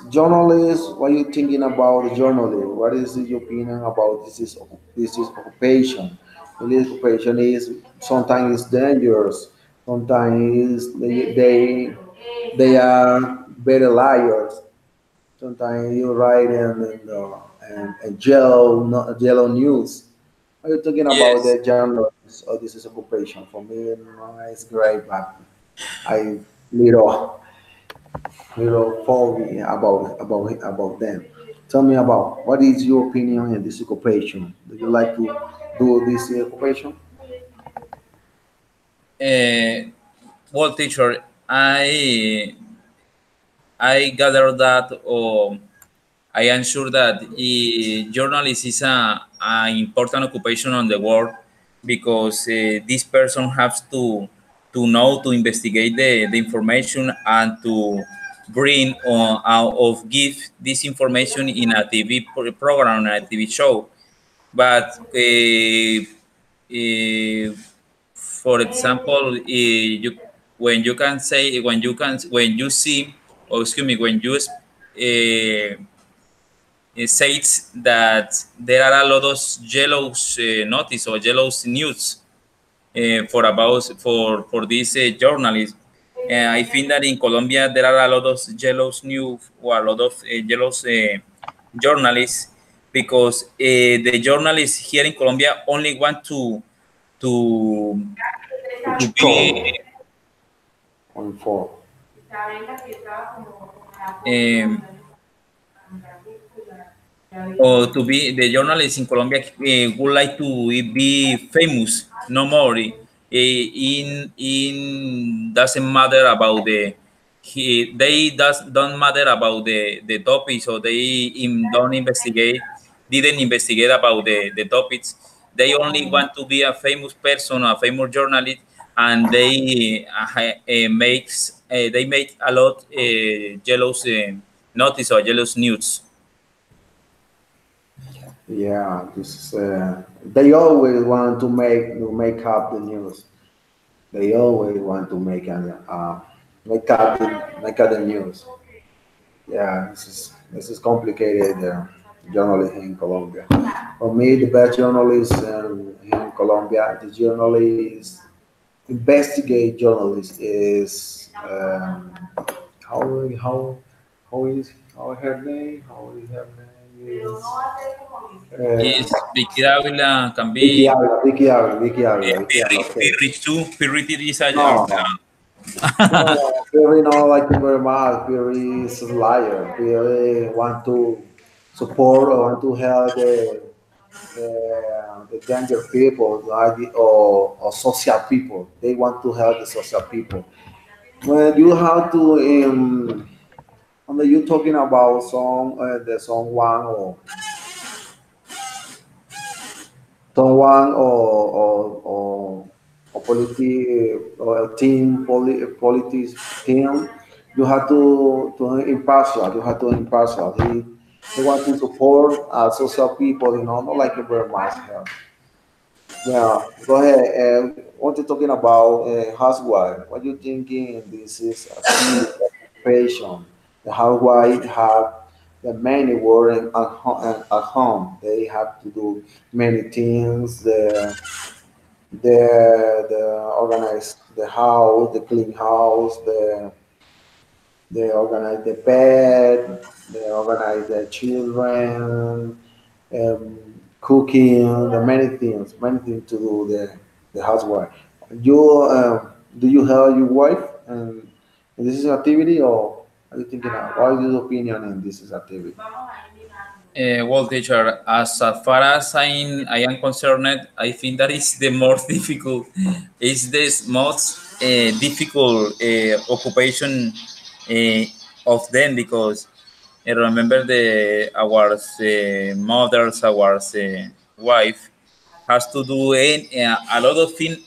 What are you thinking about the journalist? What is your opinion about this is occupation? This occupation is sometimes it's dangerous. Sometimes they are better liars. Sometimes you write and yellow news. Are you talking about Yes, the journalist or this is occupation? For me, no, it's great, but I little phobia about them. Tell me about what is your opinion in this occupation? Do you like to do this occupation? uh, well, teacher, I gather that I am sure that journalist is a important occupation on the world because this person has to know to investigate the information and to bring out of give this information in a TV program, a TV show. But for example, when you can say when you see or excuse me when you it says that there are a lot of yellow notice or yellow news for this journalist. I think that in Colombia there are a lot of yellow news or a lot of yellow journalists because the journalists here in Colombia only want to To to be show on four. um, or to be the journalists in Colombia would like to be famous no more. In doesn't matter about they don't matter about the topics or they don't investigate didn't investigate about the topics. They only want to be a famous person, a famous journalist, and they make a lot jealous notice or jealous news. Yeah, this is. They always want to make up the news. They always want to make up the news. Yeah, this is. this is complicated journalism in Colombia. For me, the best journalist here in Colombia, the journalist, investigate journalist is how how how her name? How is her name? Is Is Vicky Dávila can Vicky be Ávila, Vicky Ávila, Vicky Ávila, Vicky Ávila. Pirri, Okay. Pirri too. Pirri is a No, no, Perry not like him very much. Perry is a liar. Perry want to support or want to help the danger people, like or social people. They want to help the social people. When you have to, when you talking about the someone or or a team politics team, you have to impartial. You have to impartial. He want to support social people. Not like a very much help. Yeah, go ahead. What you talking about housewife? What you thinking? This is a serious occupation. The housewife have the many working at home. They have to do many things. The organize the house, the clean house, they organize the bed, they organize the children, cooking, the many things to do the housewife. You do you help your wife and this is activity or are you thinking what is your opinion in this is activity? well, teacher, as far as I am concerned, I think that is the most difficult. Is this most difficult occupation uh, of them because I remember the our mothers, our wife has to do a lot of things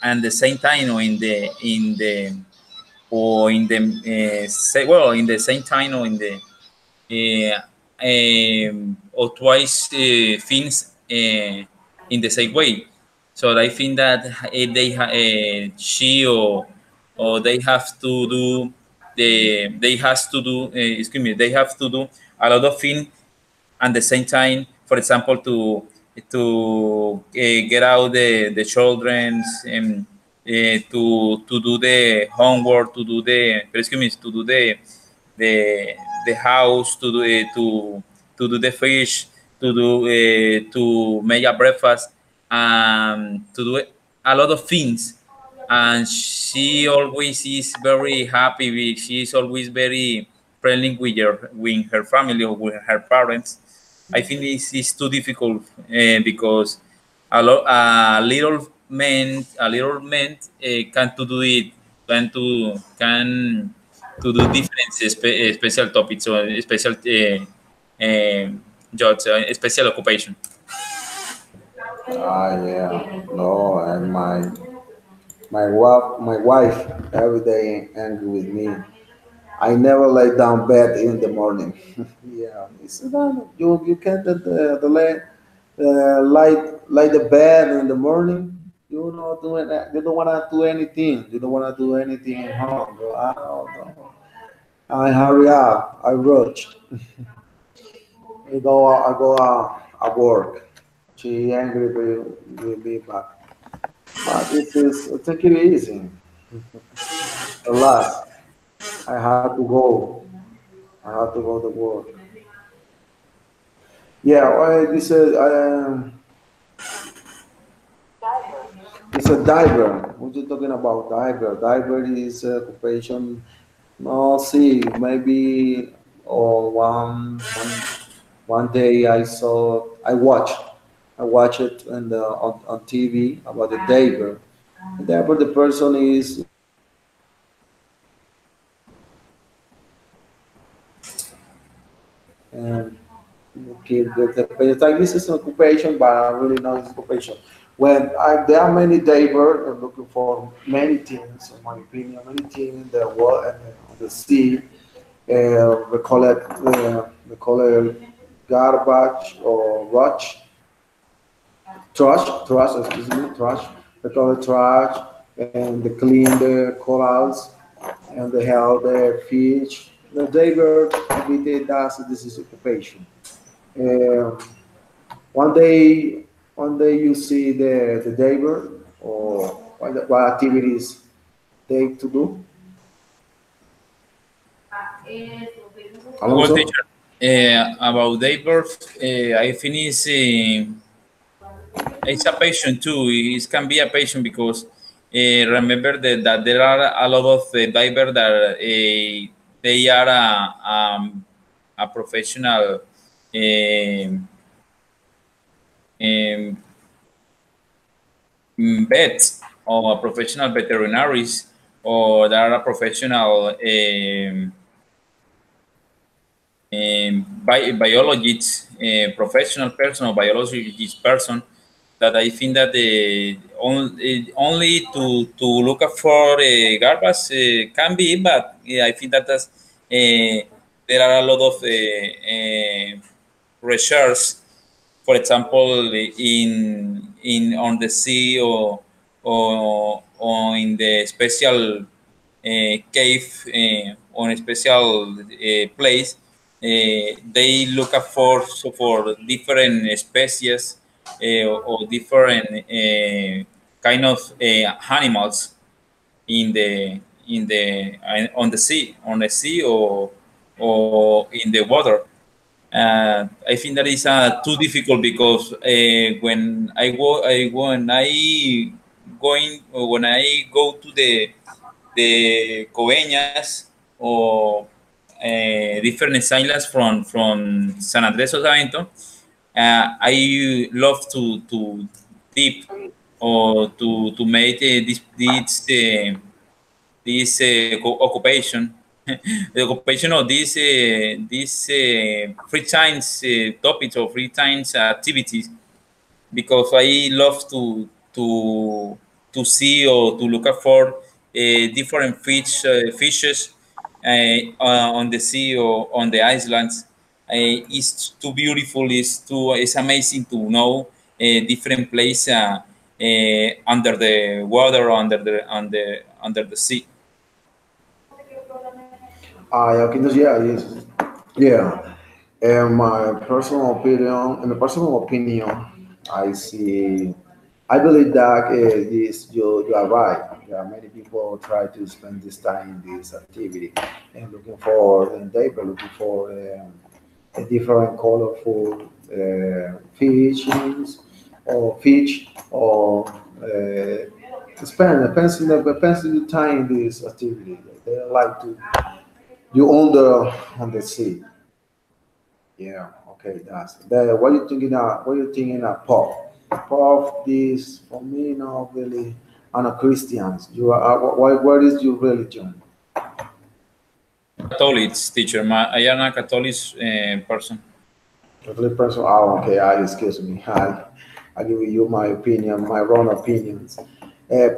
at the same time or in the well in the same time or in the or twice things in the same way. So I think that she or they have to do they has to do excuse me they have to do a lot of things at the same time. For example, to get out the childrens and to do the homework, to do the excuse me, to do the house, to do the fish, to make a breakfast, to do a lot of things. And she always is very happy. She is always very friendly with her family or with her parents. I think it's too difficult because a little man can to do it can to do different special topics or special jobs, special occupation. Ah, yeah, no, and my wife every day angry with me. I never lay down bed in the morning. Yeah, it's no, you can't light the bed in the morning. You not doing that. You don't wanna do anything. You don't wanna do anything at home. Go out. No. I hurry up. I rush. I go out. I work. She angry with me, but this is take it easy. Alas, I have to go. I have to go to work. Yeah, well, this a diver. What you talking about diver? Diver is occupation. No, see, maybe or one day I watch it on TV about the diver. The diver, the person is um, okay, it's like this is an occupation, but I really know it's occupation. There are many divers looking for many things, in my opinion, many things in the world and on the sea. We call it garbage or trash, excuse me, trash. They call it trash, and they clean the corals, and they have the fish, the David every does this is occupation. Um, one day, one day you see the David or what activities they to do. Well, Alonso. teacher, about Daybird, I finished. It's a passion too. It can be a passion because remember that there are a lot of divers that they are a professional um, um, vet or a professional veterinaries or there are a professional biologist, professional person or biologist person that I think that only to look up for garbage can be, but I think that there are a lot of research, for example, in on the sea or in the special cave on a special place. They look up for different species or different kind of animals in the on the sea or in the water. I think that is too difficult because when I go to the Coveñas or different islands from San Andrés Sotavento, I love to dip or to make this occupation, the occupation of this free times topics or free times activities because I love to see or to look out for different fishes on the sea or on the islands. It's too beautiful. It's amazing to know different place under the water, under the sea. Yeah, yeah, yes, yeah. In my personal opinion, I see. I believe that this you are right. There are many people try to spend this time in this activity and looking for and they were looking for a different colorful fish or spend the time in this activity. They like to you on the sea. Yeah, okay, that's that. What you thinking? What you thinking? Pop, pop. This for me, not really. I'm a Christians. You are. What is your religion? Catholic teacher. I am a Catholic person. Catholic person. Oh, okay. Excuse me. I give you my opinion, my wrong opinions.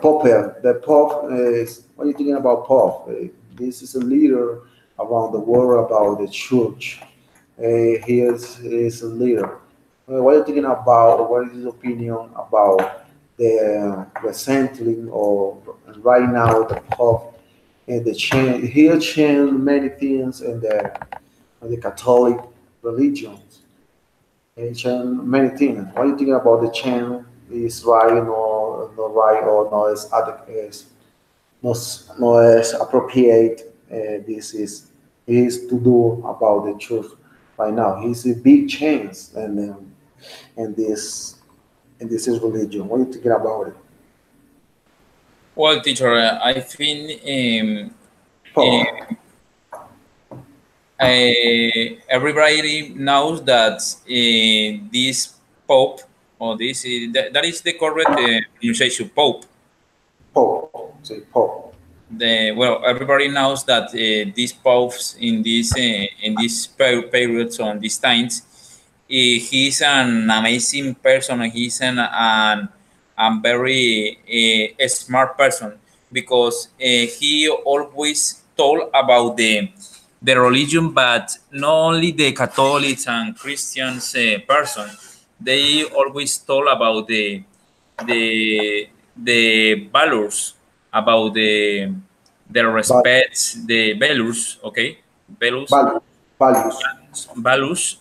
Popper. The Pope is. What are you thinking about Pope? This is a leader around the world about the church. He is a leader. What are you thinking about? What is his opinion about the recently or right now the Pope and the change? He has changed many things in the Catholic religions. He changed many things. What are you thinking about the change? Is right or not right or not as adequate, not as appropriate? This is to do about the truth right now. He's a big change and this is religion. What are you thinking about it? Well, teacher, I think Paul. everybody knows that this Pope or this that is the correct pronunciation, Pope. Paul. Say Paul. Well, everybody knows that these popes in these periods on these times, he's an amazing person. He's an very smart person because he always told about the religion, but not only the Catholics and Christians person. They always told about the values, about the But respect, the values. Okay, values, Values. values,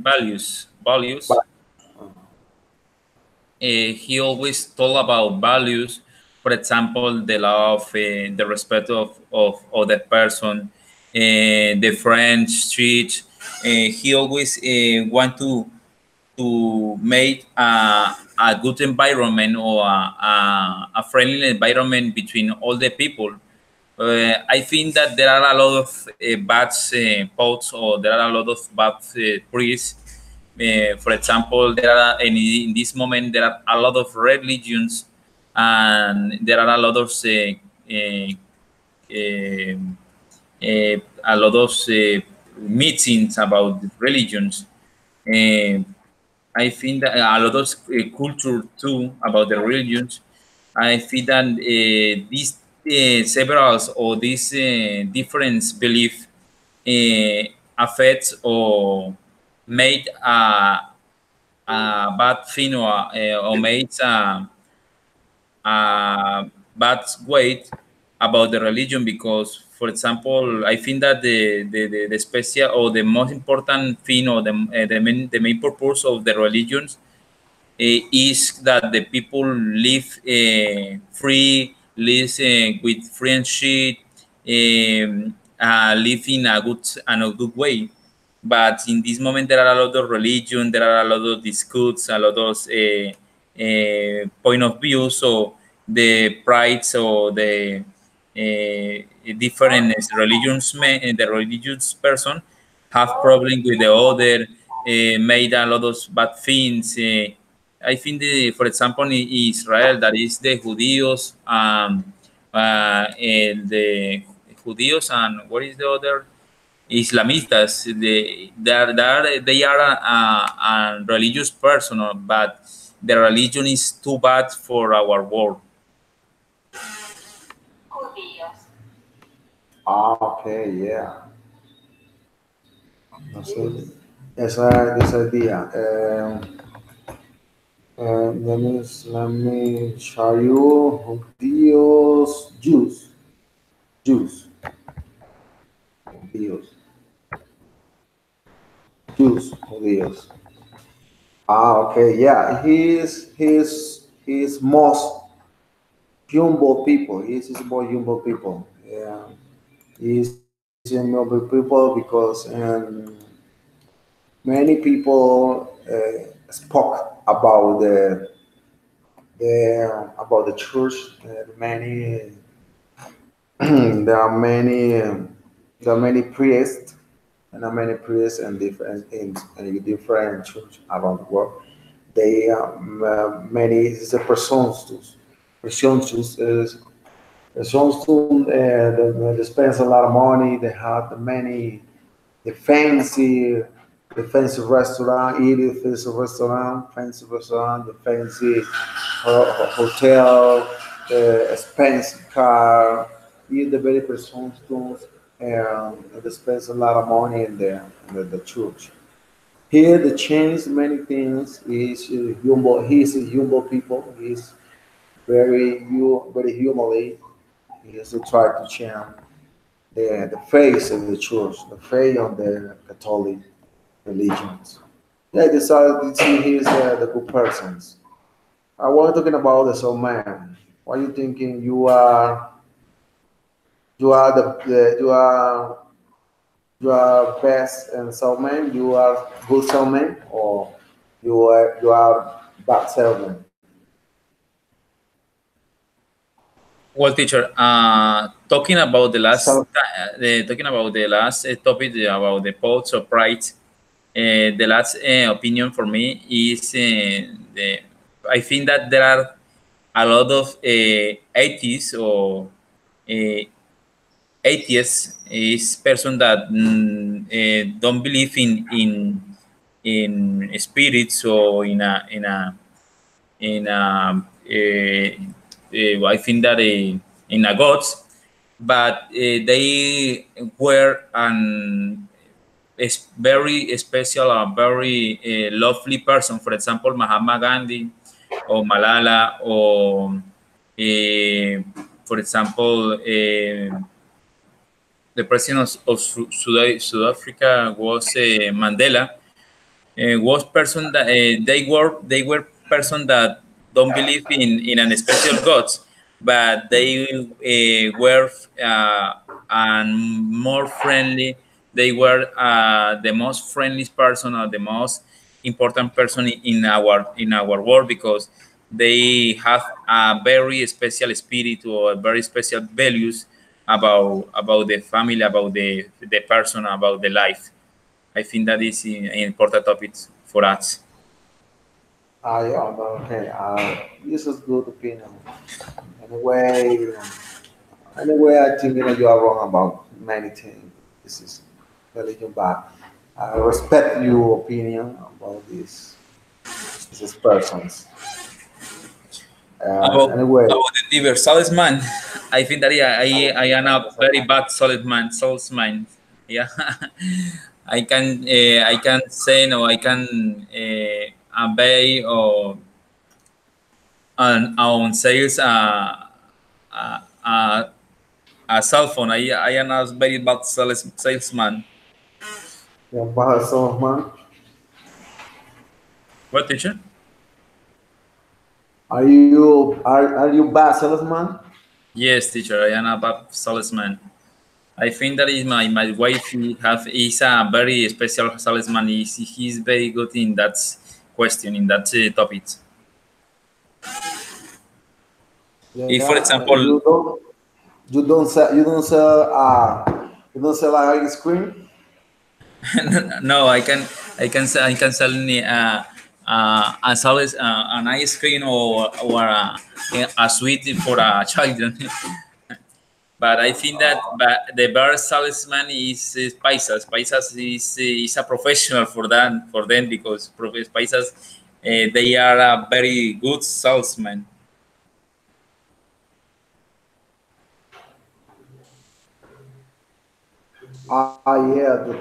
Values. values. He always told about values, for example, the love, the respect of other person, the French street. He always want to make a good environment or a friendly environment between all the people. I think that there are a lot of bad poets, or there are a lot of bad priests. For example, there are in this moment there are a lot of religions, and there are a lot of uh, a lot of meetings about religions. Uh, I think that a lot of culture too about the religions. I think that these several or these different belief affects or made a bad thing, or made a bad weight about the religion, because, for example, I think that the special or the most important thing, or the main purpose of the religions is that the people live free, live with friendship, live in a good way. But in this moment, there are a lot of religion, there are a lot of discourse, a lot of point of view. So the prides or the different religions, the religious person have problem with the other, made a lot of bad things. I think, for example, in Israel, that is the Judíos, the Judíos, and what is the other? Islamistas. They are a religious person, but the religion is too bad for our world. Okay, yeah. No sé. Esa idea. Let me show you Judíos, Jews, Judíos, Judíos. Okay, yeah. He's most humble people. He's more humble people. Yeah, he's humble people because many people spoke about the church. Many there are many there are many priests, and there are many priests and in different church around the world. They many is the persons they spend a lot of money. They have the fancy the fancy restaurant, eat at fancy restaurant, the fancy hotel, the expensive car, eat the very persons and they spend a lot of money in the church. Here, the change many things is humble. He's a humble people. He's very humanly. He has to try to change the face of the church, the face of the Catholic religions. Yeah, decided to see he's the good persons. I was talking about the soul man. What are you thinking? You are you are best and soul man. You are good soul man, or you are bad soul man. Well, teacher, talking about So the last topic about the poets of pride, the last opinion for me is I think that there are a lot of atheists, or uh, atheists is person that don't believe in spirits, or in a I think that in a gods, but they were an is very special, a very lovely person. For example, Mahatma Gandhi, or Malala, or for example, the president of South Africa was Mandela. Was person that they were person that don't believe in an special gods, but they were and more friendly. They were the most friendly person or the most important person in our world, because they have a very special spirit or very special values about the family, about the person, about the life. I think that is an important topic for us. Yeah, but okay. This is good opinion. Anyway, anyway, I think you are wrong about many things. This is religion, but I respect your opinion about these persons. Anyway, About the universalist man, I think that I am a very bad solid man, souls man. Yeah, I can say no, I can obey or on sales uh, uh, a cell phone. I am a very bad salesman. yeah, but so man, What, teacher? are you bad salesman? Yes, teacher, I am a bad salesman. I think that is my wife. Is a very special salesman. He's very good in that question, in that topic. Yeah, If, for yeah. example, You don't sell ice cream. no, I can sell an ice cream or a sweet for a child. But I think that the best salesman is Paisas. Paisas is a professional for that for them, because Paisas they are a very good salesman. Yeah, the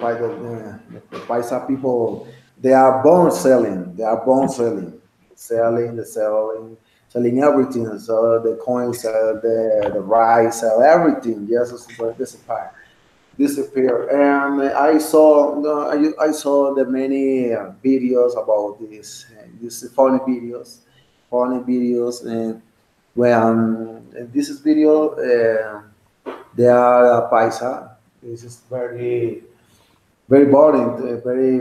Paisa people, they are born selling. They are born selling, selling everything. So the coins, sell the rice, sell everything. Yes, it's but disappear. And I saw, I saw the many videos about this funny videos, and when this is video. They are Paisa. This is very boring, very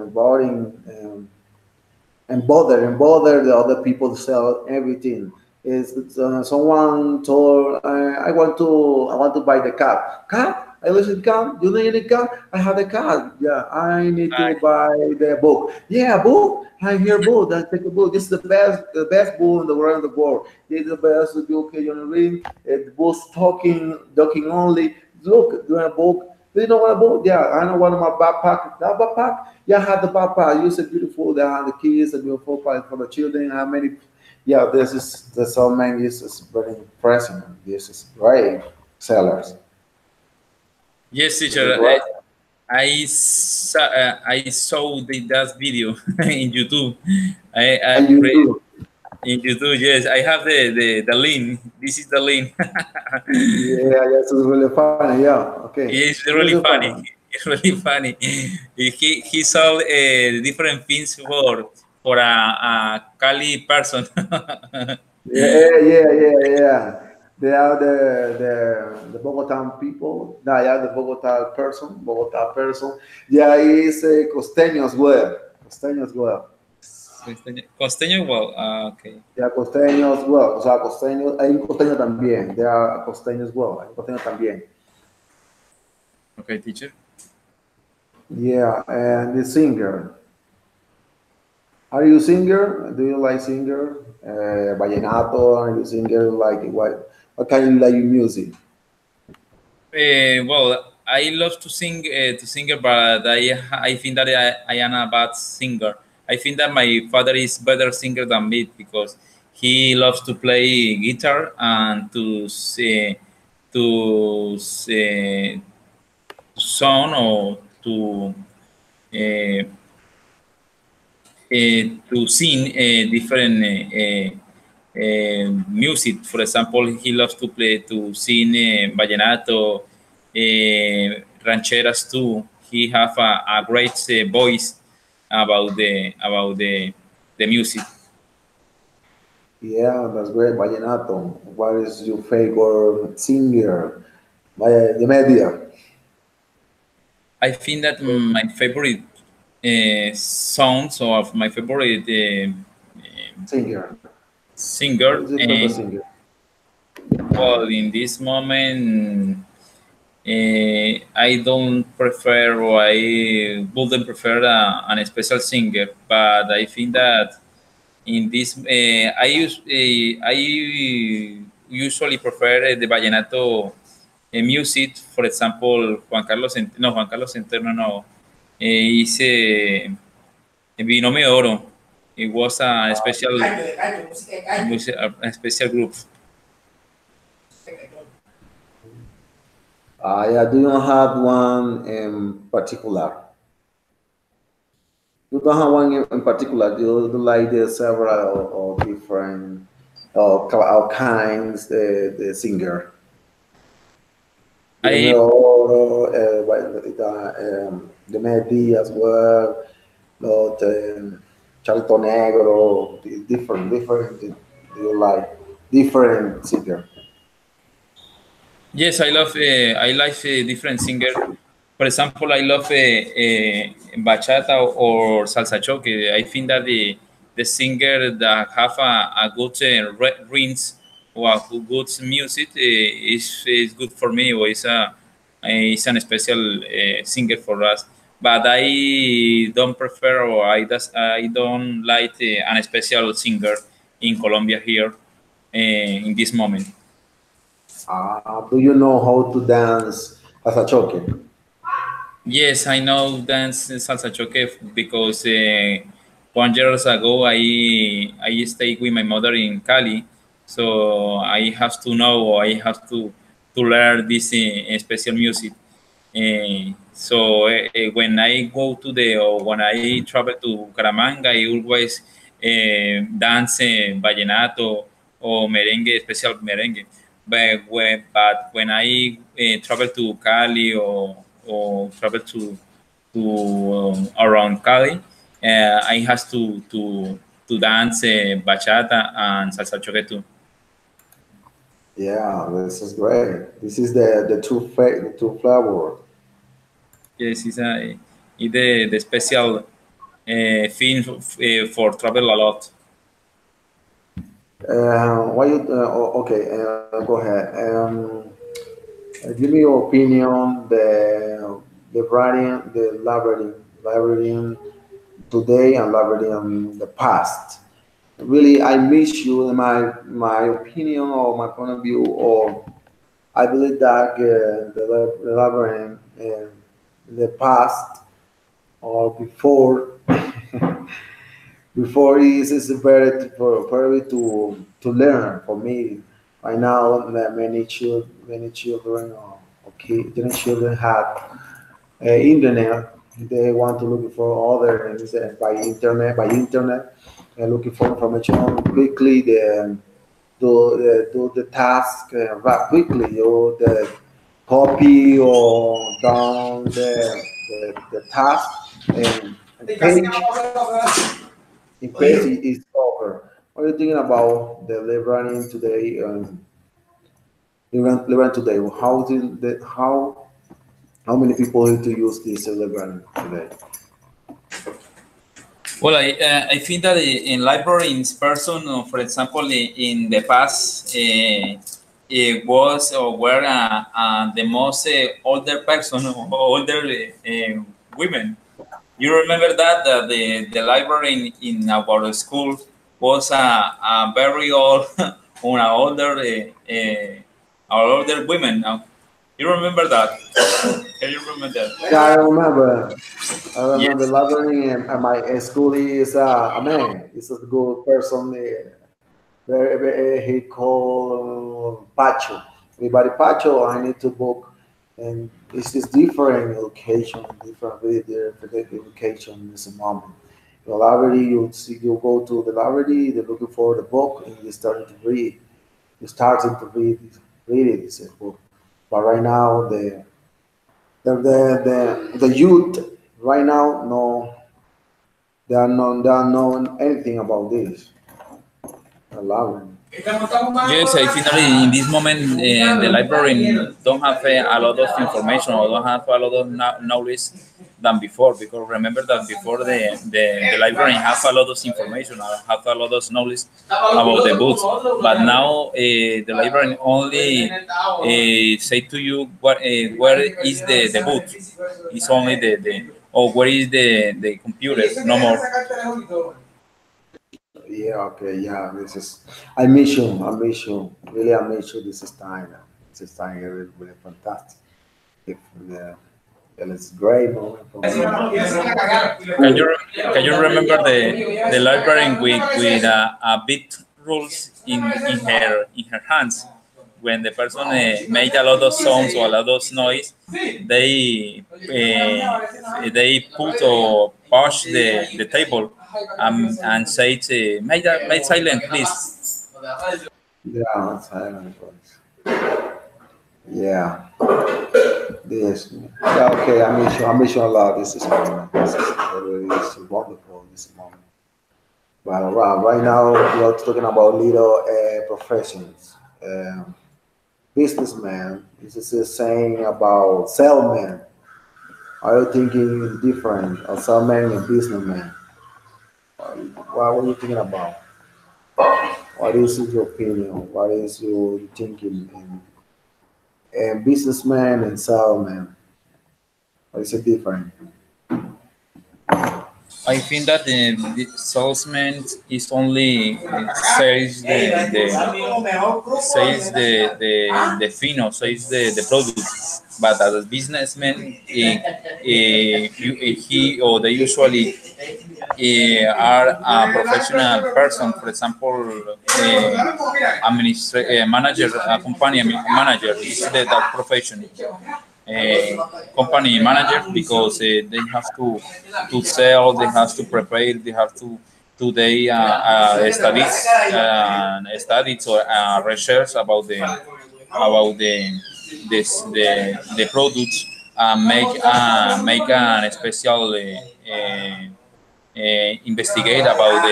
boring, and bother the other people to sell everything. Someone told I want to buy the car. Car? I listen car. You need a car? I have a car. Yeah, I need to buy the book. Yeah, book. I hear book. I take a book. This is the best book in the world. The world. It's the best book you can read. It was talking only. Look, doing a book. Do you know what a book? Yeah, I know one of my backpack. That backpack. Yeah, I have the backpack. Use it beautiful. They have the keys, a beautiful part for the children. How many? Yeah, this is the so many. This is very impressive. This is great sellers. Yes, This is teacher. great. I saw that video in YouTube. And I'm you great do. in YouTube. Yes, I have the link. This is the link. Yeah, this is really funny. Yeah, okay. It's really Really funny. funny. It's really funny. He saw different things for a Cali person. Yeah. They are the Bogota people. No, yeah, the Bogota person. Yeah, he's costeño as well. Costeño as well. Costeño, well, okay. Yeah, costeño as well. O sea, costeño, hay un costeño también. They are costeño as well. Hay un costeño también. Okay, teacher. Yeah, and the singer. Are you a singer? Do you like singer? Vallenato? Are you a singer? Like what kind of like music? Well, I love to sing, but I think that I am a bad singer. I think that my father is better singer than me, because he loves to play guitar and to song or uh, to sing different music. For example, he loves to sing vallenato, rancheras too. He have a great voice about the music. Yeah, that's great. Vallenato. What is your favorite singer? The media I think that my favorite songs or my favorite singer. What singer. is your favorite singer? Well, in this moment, I don't prefer or I wouldn't prefer an special singer, but I think that in this I usually prefer the vallenato music. For example, Juan Carlos Centeno no, is Binomio de Oro. It was a special a special group. Yeah, do you have one in particular? You don't have one in particular. You like the several or different or kinds the singer. I Oro, the Medi as well, but Charlton Negro, different. Do you like different singer? Yes, I like different singer. For example, I love bachata or salsa choque. I think that the singer that have a good rings or a good music is good for me or is an special singer for us. But I don't prefer or I don't like an special singer in Colombia here in this moment. Do you know how to dance as a choque? Yes, I know dance salsa choque because 1 years ago I stayed with my mother in Cali, so I have to know I have to learn this special music. When I go to the or when I travel to Caramanga, I always dance vallenato or merengue, special merengue. But when I travel to Cali or travel to around Cali, I have to dance bachata and salsa choque too. Yeah, this is great. This is the two flavor. Yes, it's the special thing for travel a lot. Why you? Okay, go ahead. Give me your opinion. The labyrinth today and labyrinth in the past. Really, I miss you in my opinion or my point of view. Or I believe that the labyrinth in the past or before before is better for me to learn for me right now that many children or young children have internet. They want to look for other things by internet and looking for information quickly. Do the task quickly. You the copy or down the task and page in case it is over. What are you thinking about the learning today? Learning today. How many people need to use this learning today? Well, I think that in libraries person, for example, in the past, it was or were the most older person or older women. You remember that the library in our school was a very old or an older older women. Now, you remember that? Can you remember that? Yeah, I remember. I remember Yes. learning at my school is a man. He's a good person. He called Pacho. Everybody Pacho. I need to book, and it's just different education, different really different education in this moment. The library, you go to the library, they're looking for the book, and you're starting to read. You're starting to read it, this book. But right now, The youth right now, no, they are knowing anything about this. Allowing. Yes, I think that in this moment the library don't have a lot of information or don't have a lot of knowledge than before, because remember that before the library have a lot of information or have a lot of knowledge about the books, but now the library only say to you what where is the book. It's only the or where is the computer, no more. Yeah, okay, yeah. This is. I miss you. I miss you. Really, I miss you. This is time. This is time. Really, really fantastic. If, it's great moment for me. Can you remember the librarian with a bit rules in her hands? When the person made a lot of sounds or a lot of noise, they put or push the table and say, "Make silent, please." Yeah, silent voice. Yeah, this. Yeah, okay. I miss you. I miss you a lot. This is moment. This is really this is wonderful. This moment. But right now we are talking about little professions. Businessman. This is a saying about salesman. Are you thinking different? A salesman and businessman. What are you thinking about? What is your opinion? What is your thinking in businessman and salesman? What is it different? I think that the salesman is only sells the fino, sells the product, but as a businessman, he or they usually are a professional person. For example, manager, a company manager is that profession. Company manager, because they have to sell, they have to prepare, they have to they studies or research about the products, make an special investigate about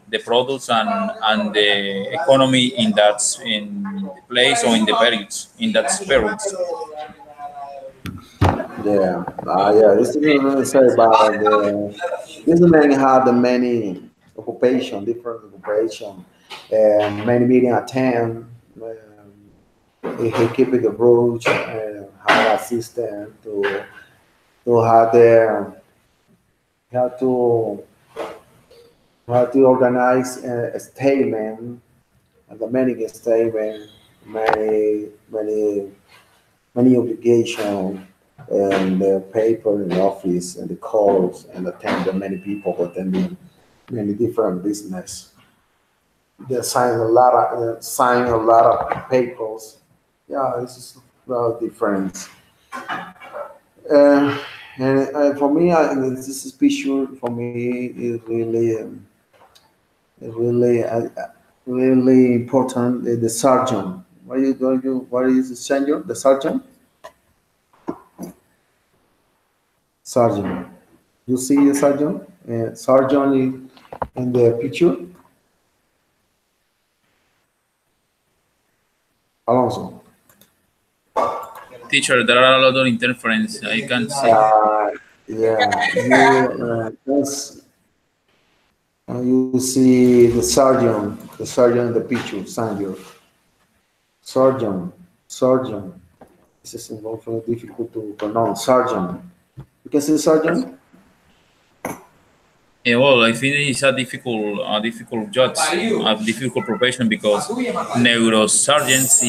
the products and the economy in the place or in the periods in that period. Yeah, yeah. This is what I say about the businessman had the many occupation, different occupation, and many meeting attend. He keep it the approach and have assistant to have the how to organize a statement and the many statement, many many obligation and the paper in the office and the calls and attend the many people attending many different business. They sign a lot of papers. Yeah, this is well different. Uh, and for me, this is picture for me is really really important. The sergeant. What is the sergeant? The sergeant. Sergeant. You see the sergeant? Sergeant in the picture. Alonso. Teacher, there are a lot of interference. I can see. Yeah, you see the sergeant in the picture, sergeant, sergeant. This is also difficult to pronounce. Sergeant. You can see sergeant. Yeah, well, I think it's a difficult job, a difficult profession, because neurosurgeons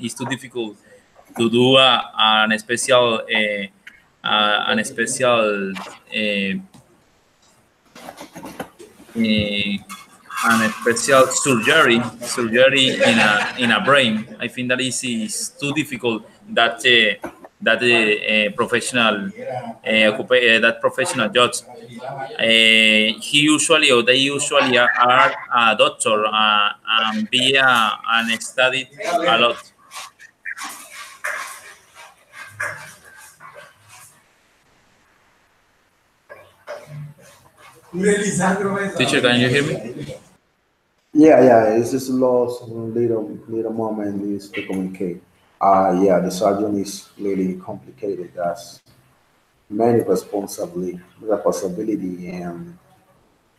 is too difficult to do an special an special surgery in a brain. I think that is too difficult that professional that professional judge. He usually or they usually are a doctor and be and study a lot. Teacher, can you hear me? Yeah. It's just lost little moment is to communicate. Yeah, the surgeon is really complicated. That's many responsibility, and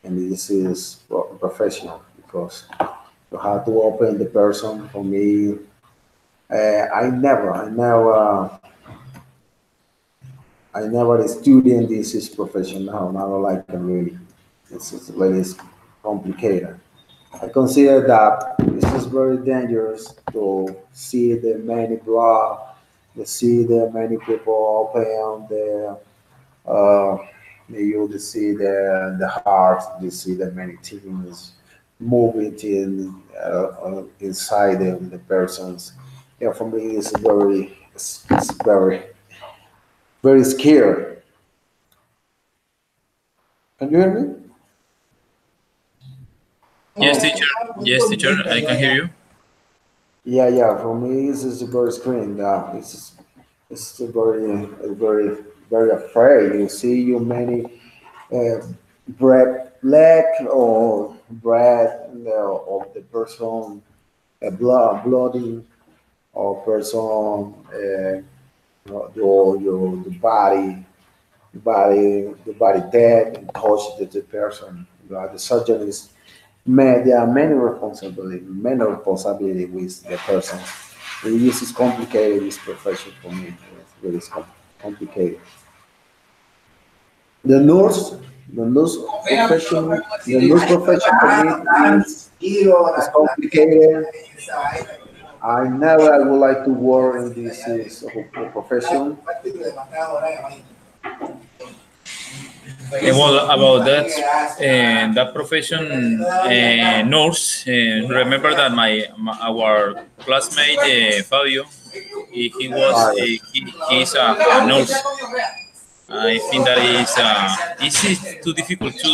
this is professional because you have to open the person. For me, I never student. This is professional. Not like it really. It's really complicated. I consider that this is very dangerous to see the many blood, to see the many people open the uh, you see the heart, you see the many things moving inside the persons. Yeah, for me, it's very scary. Can you hear me? Yes, teacher. Yes, teacher. I can hear you. Yeah. For me, this is very screen. It's very afraid. You see, you many uh, bread black or bread of the person, bloody or person, the body dead and touch the person. The surgeon is there are many responsibility with the person. This is complicated. This profession for me it's really complicated. The nurse, the nurse profession for me is complicated. I never I would like to work in this is profession. Well, about that, that profession, nurse. Remember that our classmate Fabio, he's a nurse. I think that is too difficult to.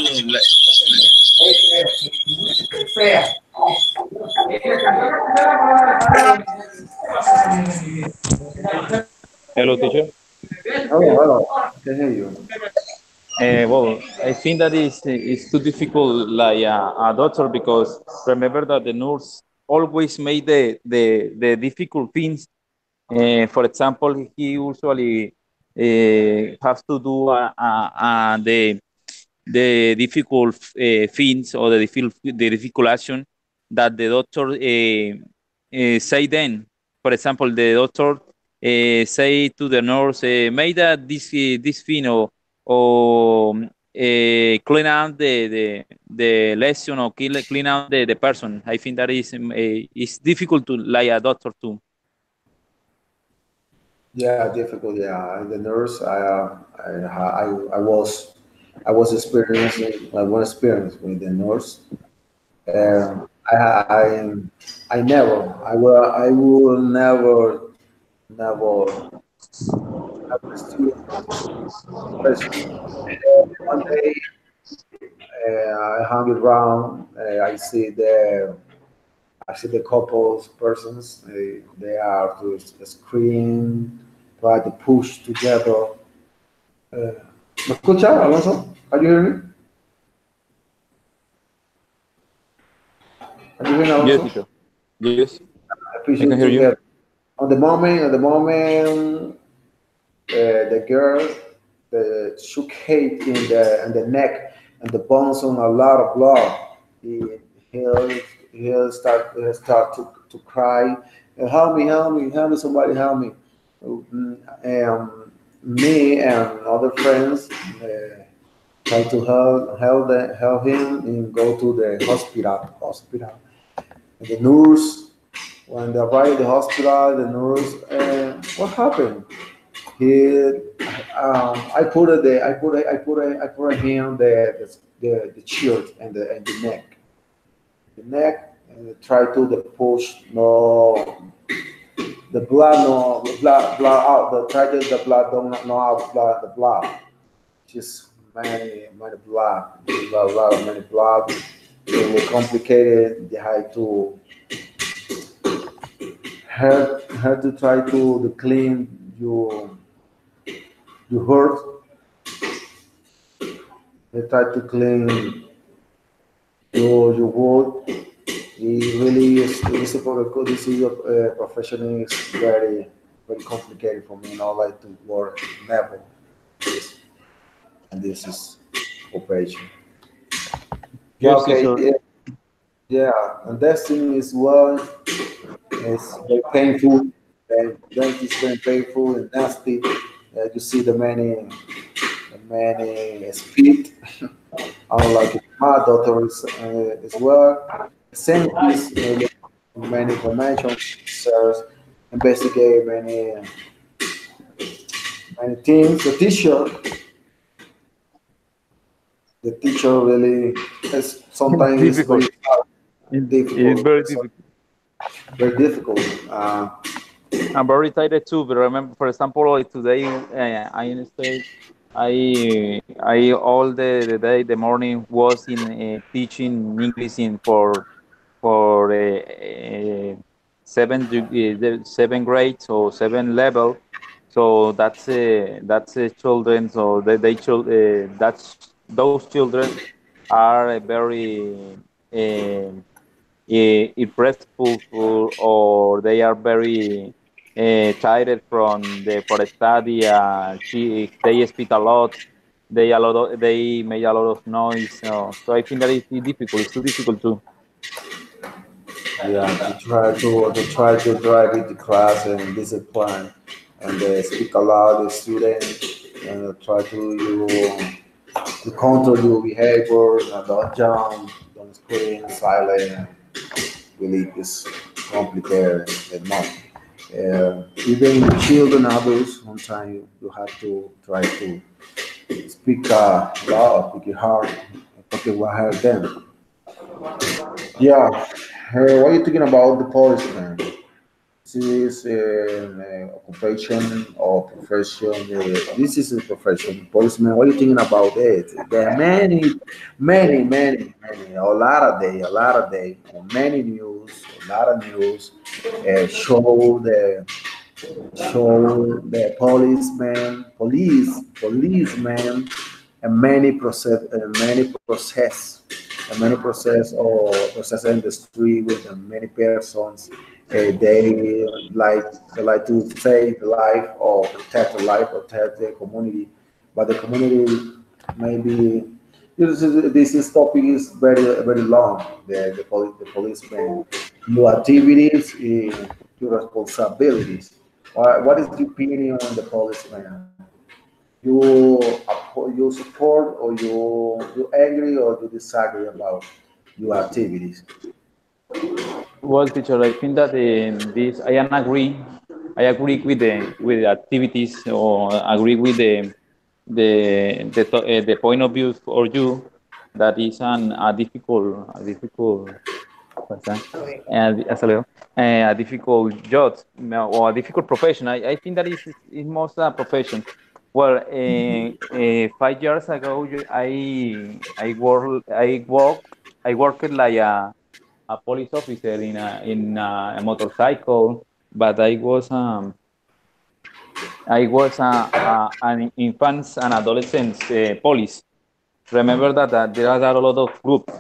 Hello, teacher. Hello, I can hear you. Well, I think that is too difficult, like a doctor, because remember that the nurse always made the difficult things. For example, he usually has to do the difficult things or the difficult action that the doctor say then. For example, the doctor say to the nurse, make that this thing or clean out the lesion or clean out the person. I think that is difficult to like a doctor too. Yeah, difficult. Yeah, and the nurse. I was experiencing like one experience with the nurse. I never. I will never have a student person. One day, I hung around. I see the couples persons. They are to scream, try to push together. ¿Me escucha, Alonso? Are you hearing me? Are you hearing Yes, Alonso? teacher. Yes, I I can pushing hear you. together. At the moment, the girl shook head in the neck and the bones on a lot of blood. He he'll he'll start to cry. Help me, somebody help me. And me and other friends try to help him and go to the hospital. And the nurse, when they arrived at the hospital, the nurse, what happened? He, I put a hand the shirt and the neck, and try to the push no the blood no blood out the try to the blood don't no out the blood just many blood many blood. It was complicated. They had to had to try to clean your hurt. They try to clean your wood. It really is. This is for this is a profession is very complicated for me. I like to work level, and this is operation. Yeah, Yes, okay, teacher. yeah, yeah. And that thing is one. It's very painful. And that is very painful and nasty. You see the many speed. I don't like it. My daughter is as well. Same is many information, serves, investigate many things. The teacher really is sometimes is Difficult. very It's difficult, very difficult. very difficult. I'm very tired too. But remember, for example, like today I understand I all the day the morning was in teaching English in for the seven grades or seven level. So that's children. So that's those children are very impressful or they are very tired from the for the study. They speak a lot. They make a lot of noise. So I think that it's difficult. It's too difficult too. Yeah, to try to drive it to class and discipline and speak aloud the student and try to control your behavior, don't jump, don't scream, silent. Really, is complicated and not. Even children, adults, sometimes you have to try to speak loud, speak it hard, because it will help them. Yeah. What are you thinking about the policeman? This is an occupation or profession. This is a profession. Policeman, what are you thinking about it? There are many, a lot of day, many news, a lot of news show the policemen, and many process in the street with many persons. They like to save the life or protect the life, protect the community, but the community maybe this topic is very long. The policeman, your activities, your responsibilities. What is your opinion on the policeman? You support or you angry or you disagree about your activities? Well, teacher, I think that this I am agree. I agree with the activities or agree with the point of view for you that is what's that? Hasta luego. A difficult job or a difficult profession. I think that is most a profession. Well, 5 years ago, I worked like a police officer in a motorcycle, but I was an infants and adolescents police. Remember that, there are a lot of groups,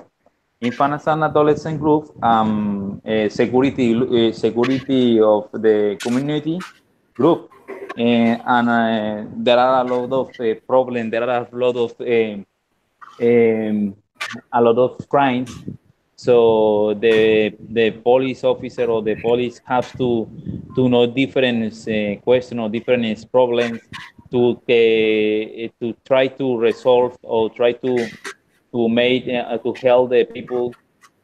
infants and adolescent group, security of the community group, and there are a lot of problems. There are um, a lot of crimes. So the police officer or the police has to know different question or different problems to try to resolve or try to help the people.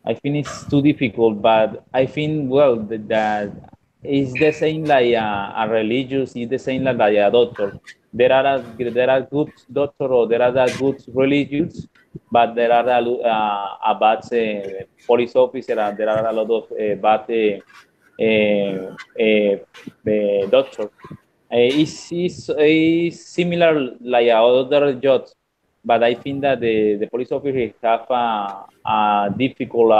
I think it's too difficult, but I think well that it's the same like a religious. It's the same like a doctor. There are good doctor or there are good religious, but there are a bad police officer and there are a lot of bad doctor. It's similar like other jobs, but I think that the police officers have a difficult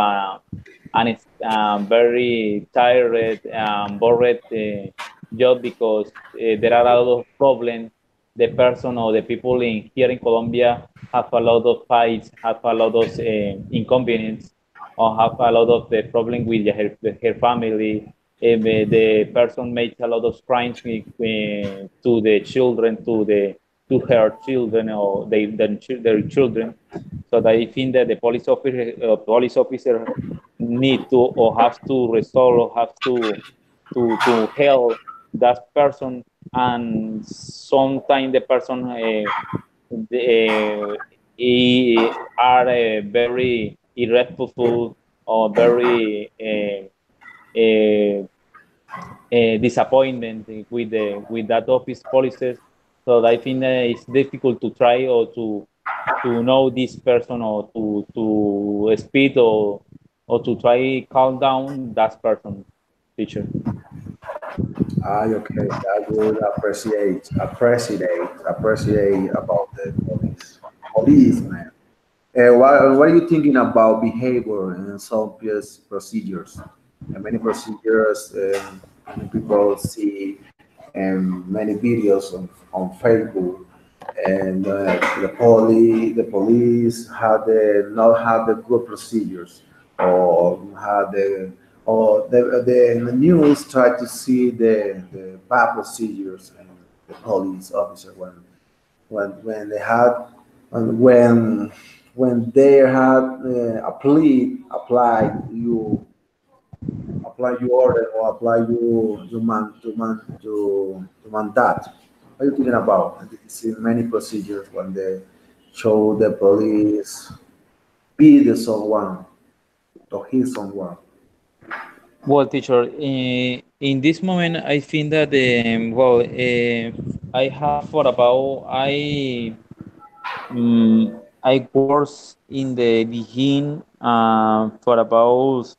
and it's very tired, bored job because there are a lot of problems. The person or the people in here in Colombia have a lot of fights, have a lot of inconvenience, or have a lot of the problem with her family. The person makes a lot of crimes to the children, to her children, or their children. So that I think that the police officer need to or have to restore or have to help that person, and sometimes the person are very irrespectful or very disappointment with that office policies. So I think it's difficult to try or to know this person, or to speed or to try calm down that person, teacher. Okay, I would appreciate about the police, man. What are you thinking about behavior and some procedures? And many procedures, many people see many videos on Facebook, and the police have not have the good procedures, or have the news try to see the bad procedures, and the police officer when they had when when they had apply you order, or apply you mandate. What are you thinking about? I see many procedures when they show the police beat someone or hit someone. Well, teacher, in this moment, I think that I have for about I was in the begin for about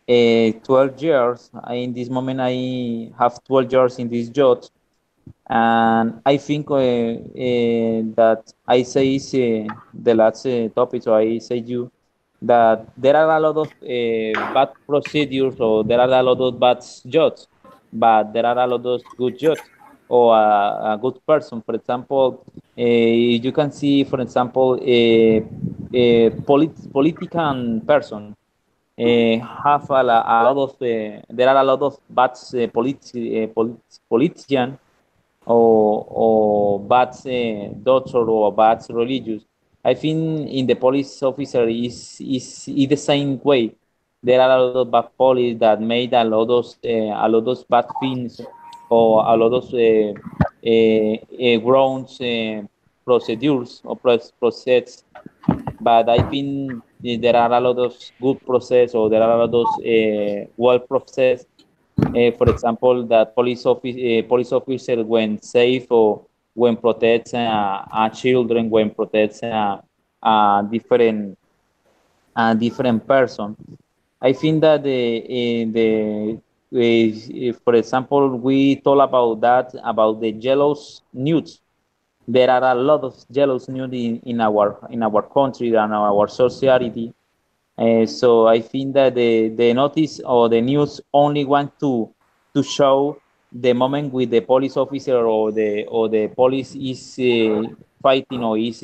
12 years. In this moment, I have 12 years in this job, and I think that I say is the last topic. So I say you that there are a lot of bad procedures, or there are a lot of bad judges, but there are a lot of good judges or a good person. For example, you can see, for example, a political person have a lot of there are a lot of bad politician, or bad doctor, or bad religious. I think in the police officer is the same way. There are a lot of bad police that made a lot of bad things, or a lot of grounds procedures or process. But I think there are a lot of good process, or there are a lot of well process. For example, that police officer when safe, or when protects children, when protects a different person. I think that for example, we talk about that, about the jealous news. There are a lot of jealous news in our country and our society. So I think that the notice or the news only want to show the moment with the police officer, or the police is fighting, or is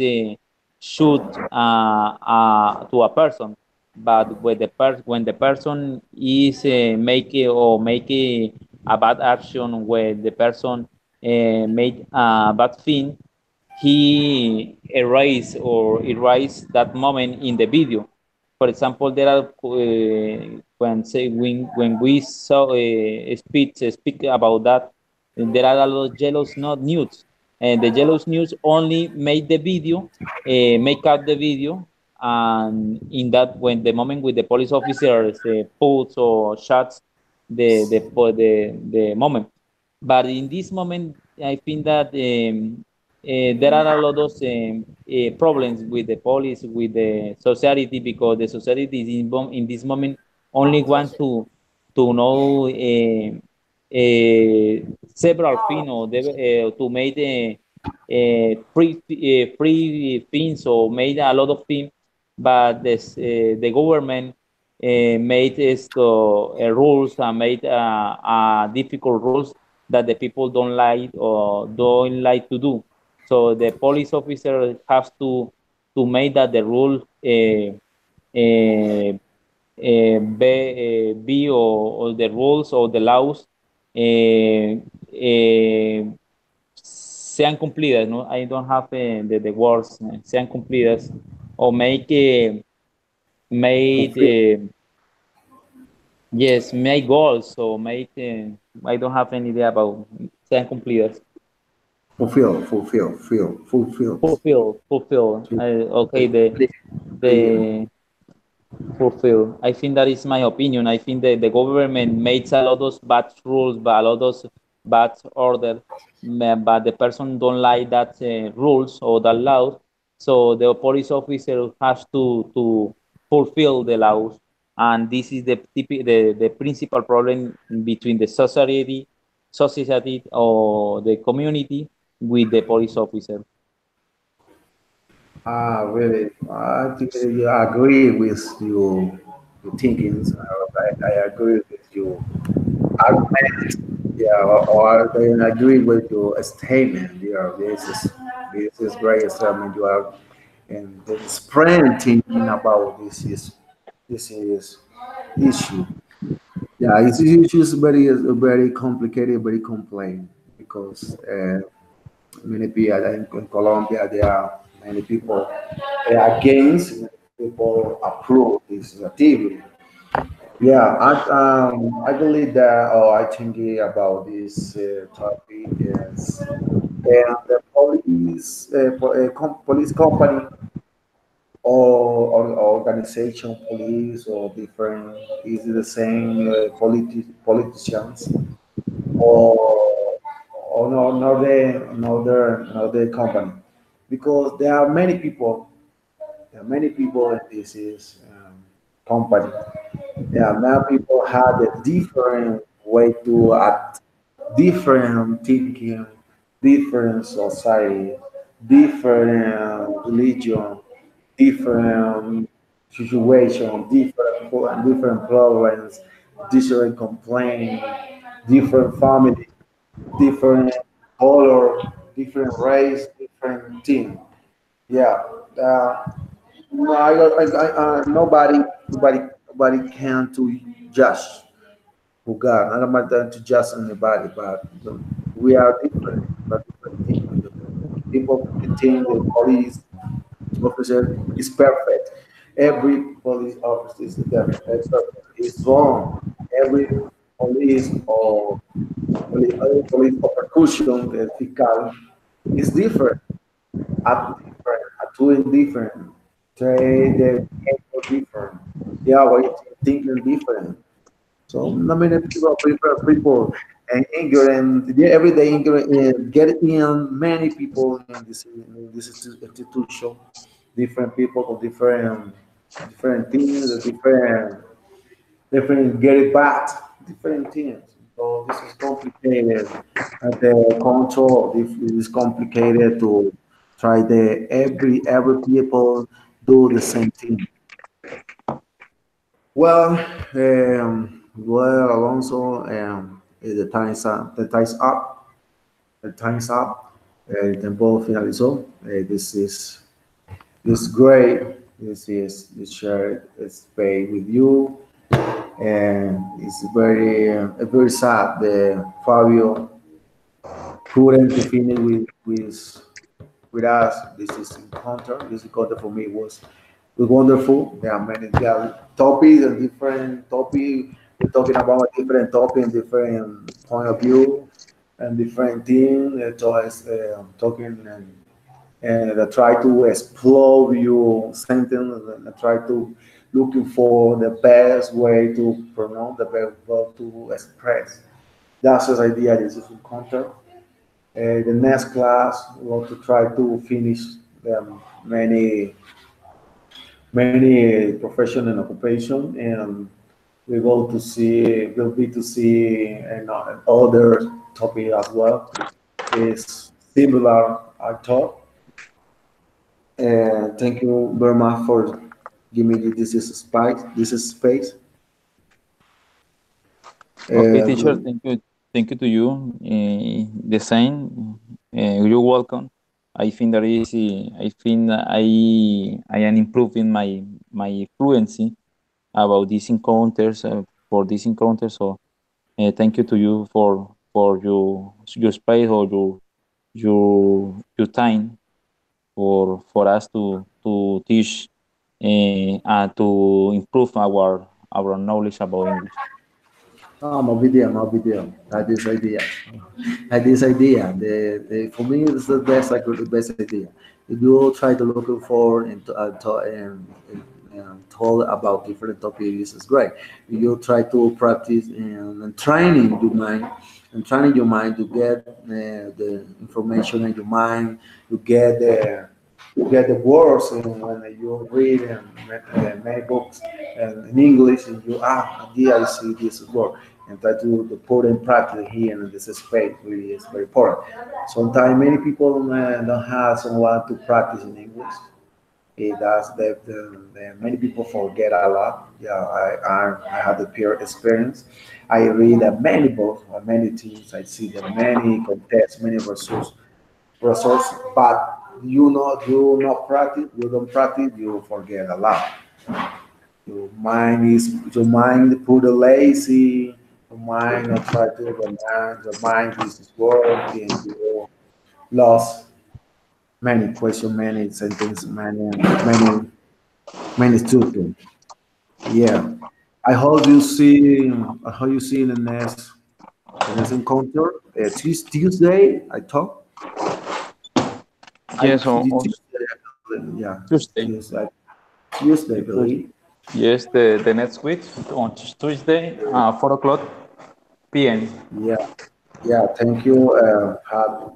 shoot to a person. But when the person is make a bad action, when the person made a bad thing, he erase that moment in the video. For example, there are when we saw speak about that, there are a lot of jealous not news, and the jealous news only made the video, make out the video, and in that, when the moment with the police officers pulls or shots the moment. But in this moment, I think that there are a lot of problems with the police, with the society, because the society is in this moment only want to know several things, or to make free things, or made a lot of things. But the government made rules, and made difficult rules that the people don't like, or don't like to do. So the police officer has to make that the rule be or the rules or the laws sean cumplidas, no? I don't have the words, sean cumplidas, or made, yes, make goals, or make, I don't have any idea about sean cumplidas. Fulfill. Fulfill. Okay, the fulfill. I think that is my opinion. I think that the government makes a lot of bad rules, but a lot of bad order, but the person don't like that rules or that laws. So the police officer has to fulfill the laws, and this is the principal problem between the society or the community with the police officer. Really, I think I agree with your thinkings. I agree with your argument. Yeah, or I agree with your statement. Yeah, this is great statement you have, and the sprint thinking about this is issue. Yeah, this issue is very complicated, very complex because many people in Colombia there are many people against, many people approve this activity. Yeah, I believe that, or I think about this topic is the police, police company or organization, police or different, is it the same politicians or no, not the company, because there are many people in this is company. Yeah, now people have a different way to act, different thinking, different society, different religion, different situation, different problems, different complaint, different family, different color, different race, different team. Yeah. No, nobody can to judge who God. I don't want them to judge anybody, but we are different. But different things. People think the police officer is perfect. Every police officer is perfect. It's wrong. Every police or police or percussion, fiscal, is different. Act different. Are doing different. The behavior different. Yeah, way thinking different. So not many people prefer people and ignorant. They every day ignorant get in many people in this institution, different people with different things, different get it back, different things. So this is complicated. The control this is complicated to try the every people do the same thing. Well, Alonso, the time's up. The time's up. El tiempo finalizó. This is great. This shared space with you, and it's very sad that Fabio couldn't to finish with us. This encounter for me was wonderful. There are topics and different topics. We're talking about different topics, different point of view, and different things. So talking and I try to explore your sentence and I try to looking for the best way to pronounce, the best way to express. That's the idea. This is encounter. The next class, we want to try to finish many profession and occupation, and we'll be to see other topic as well. Is similar, I thought. And thank you very much for giving me this is space. Okay, teacher, And thank you to you. The same. You're welcome. I think that is I think I am improving my fluency about these encounters for these encounters. So thank you to you for your space or your time for us to teach and to improve our knowledge about English. No video. Had this idea. Had this idea. For me, it's the best. Like the best idea. If you try to look for and told about different topics, it's great. If you try to practice and training your mind, and training your mind to get the information in your mind, you get the words when you read many books in English, and you yeah, I see this word, and try to put in practice here in this space. Really is very important. Sometimes many people don't have someone to practice in English. It does that many people forget a lot. Yeah, I had the peer experience. I read many books, many things. I see the many contests, many resource, but you not practice, you don't practice, you forget a lot. Your mind put a lazy, your mind not try to remind, your mind is working, you lost many questions, many sentences, many students. Yeah. I hope you see in the next encounter. Tuesday I talk. Yes, Tuesday, yeah. Tuesday. Tuesday, I believe. Yes, the next week on Tuesday, 4 o'clock p.m. Yeah, yeah. Thank you. Have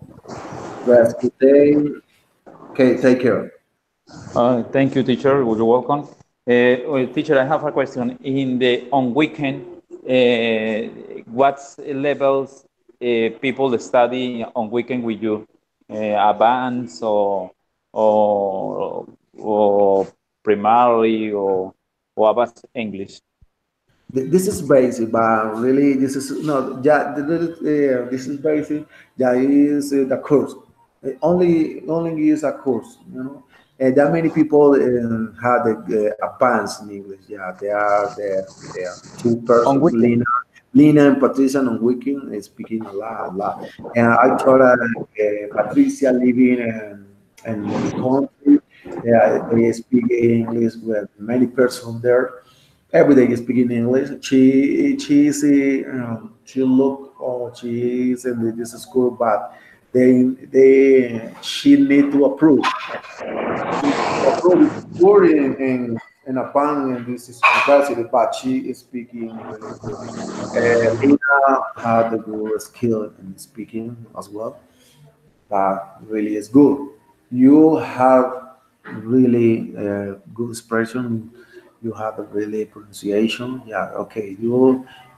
rest good day. Okay, take care. Thank you, teacher. You're welcome. Well, teacher, I have a question. In the on weekend, what levels people study on weekend with you? Advanced or primarily or advanced English? This is basic, but really, this is no. Yeah, this is basic. Yeah, is the course. Only is a course. You know, and that many people have the advanced in English. Yeah, they are two On persons, weekend. Lina and Patricia on weekend is speaking a lot. And I thought Patricia living in the country. Yeah, they speak English with many persons there every day speaking English. She look she is in this school, but they she need to approve. Approve is good in a bank in this university, but she is speaking really good. Lina had a good skill in speaking as well, but really is good. You have really good expression. You have a really pronunciation. Yeah, okay.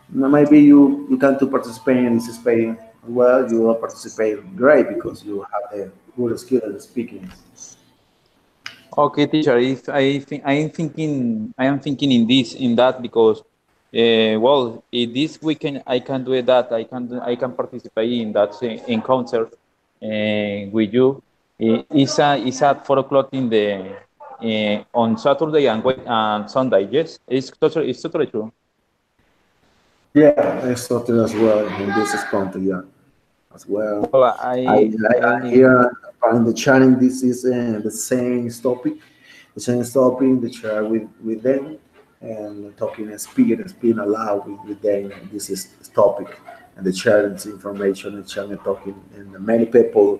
Maybe you can to participate in this Spain. Well, you will participate great because you have a good skill in speaking. Okay, teacher. If I think I am thinking in that because, well, this weekend I can do that. I can participate in that in concert with you. It's at 4 o'clock in the on Saturday and Sunday. Yes, it's totally true. Yeah, it's something as well in this content. Yeah, as well. Well, I hear on the channel this is the same topic, the share with them and talking and speaking aloud with them. This is topic and the sharing this information and sharing talking and many people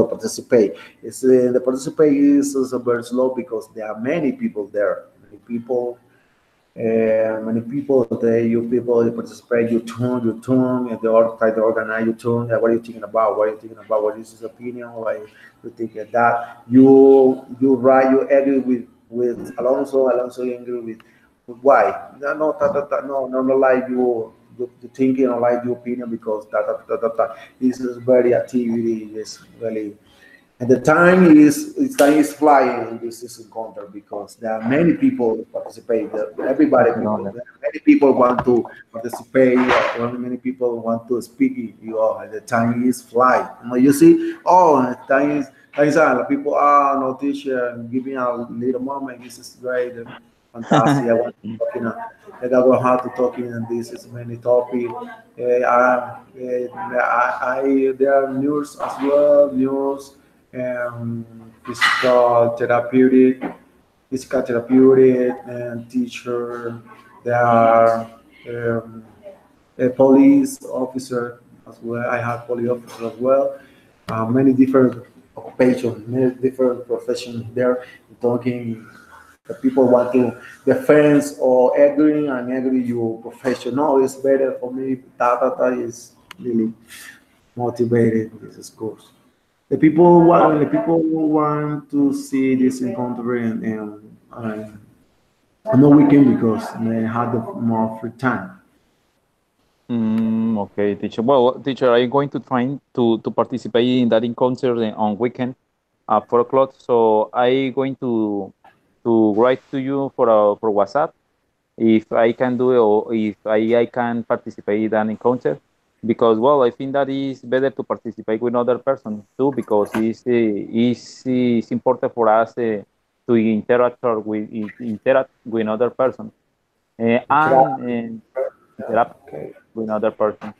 participate. It's the participate is also very slow because there are many people there. Many people today, you people you participate, you turn, and they all try to organize your turn. What are you thinking about? What are you thinking about? What is his opinion? Why you think of that? You write, you agree with Alonso. Alonso you agree with why? No, like you thinking or like your opinion because that. This is very activity. It's really And the time is flying in this encounter because there are many people participate. Everybody people, many people want to participate. Many people want to speak. And the time is flying. You see, time is people are no teacher give me a little moment. This is great, fantastic. I want to talk I got how to talk in this is many topic. There are news as well, news um, physical therapeutic, physical therapeutic and teacher. There are um, a police officer as well. I have police officer as well. Many different occupations, many different professions there. Talking, the people want to defend or agree your profession. No, it's better for me. That is really motivated. This is course. The people want to see this encounter on the weekend because they had more free time. Okay, teacher. Well, teacher, I'm going to try to participate in that encounter on weekend at 4 o'clock. So I going to write to you for WhatsApp if I can do it or if I can participate in that encounter. Because well, I think that is better to participate with another person too because it's important for us to interact with another person and interact Okay. with another person.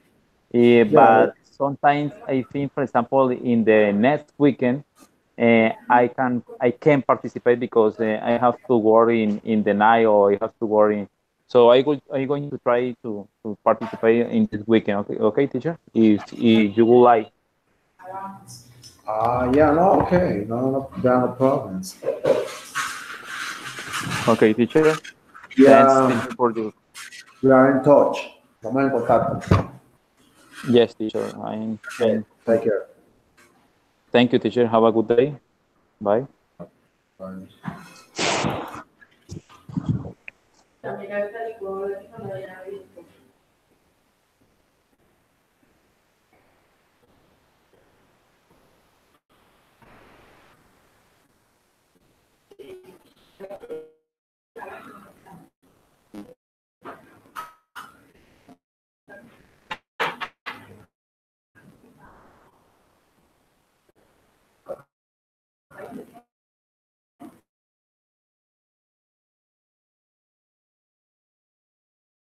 Yeah. But sometimes I think, for example, in the next weekend, I can participate because I have to work in the night or I have to work in. So I'm going to try to participate in this weekend. Okay, okay, teacher. If you would like. Yeah. No. Okay. No. There are no problems. Okay, teacher. Thanks, Yeah. teacher, for you. We are in touch. Estamos en contacto. Yes, teacher. I'm. Okay. Take care. Thank you, teacher. Have a good day. Bye. Bye.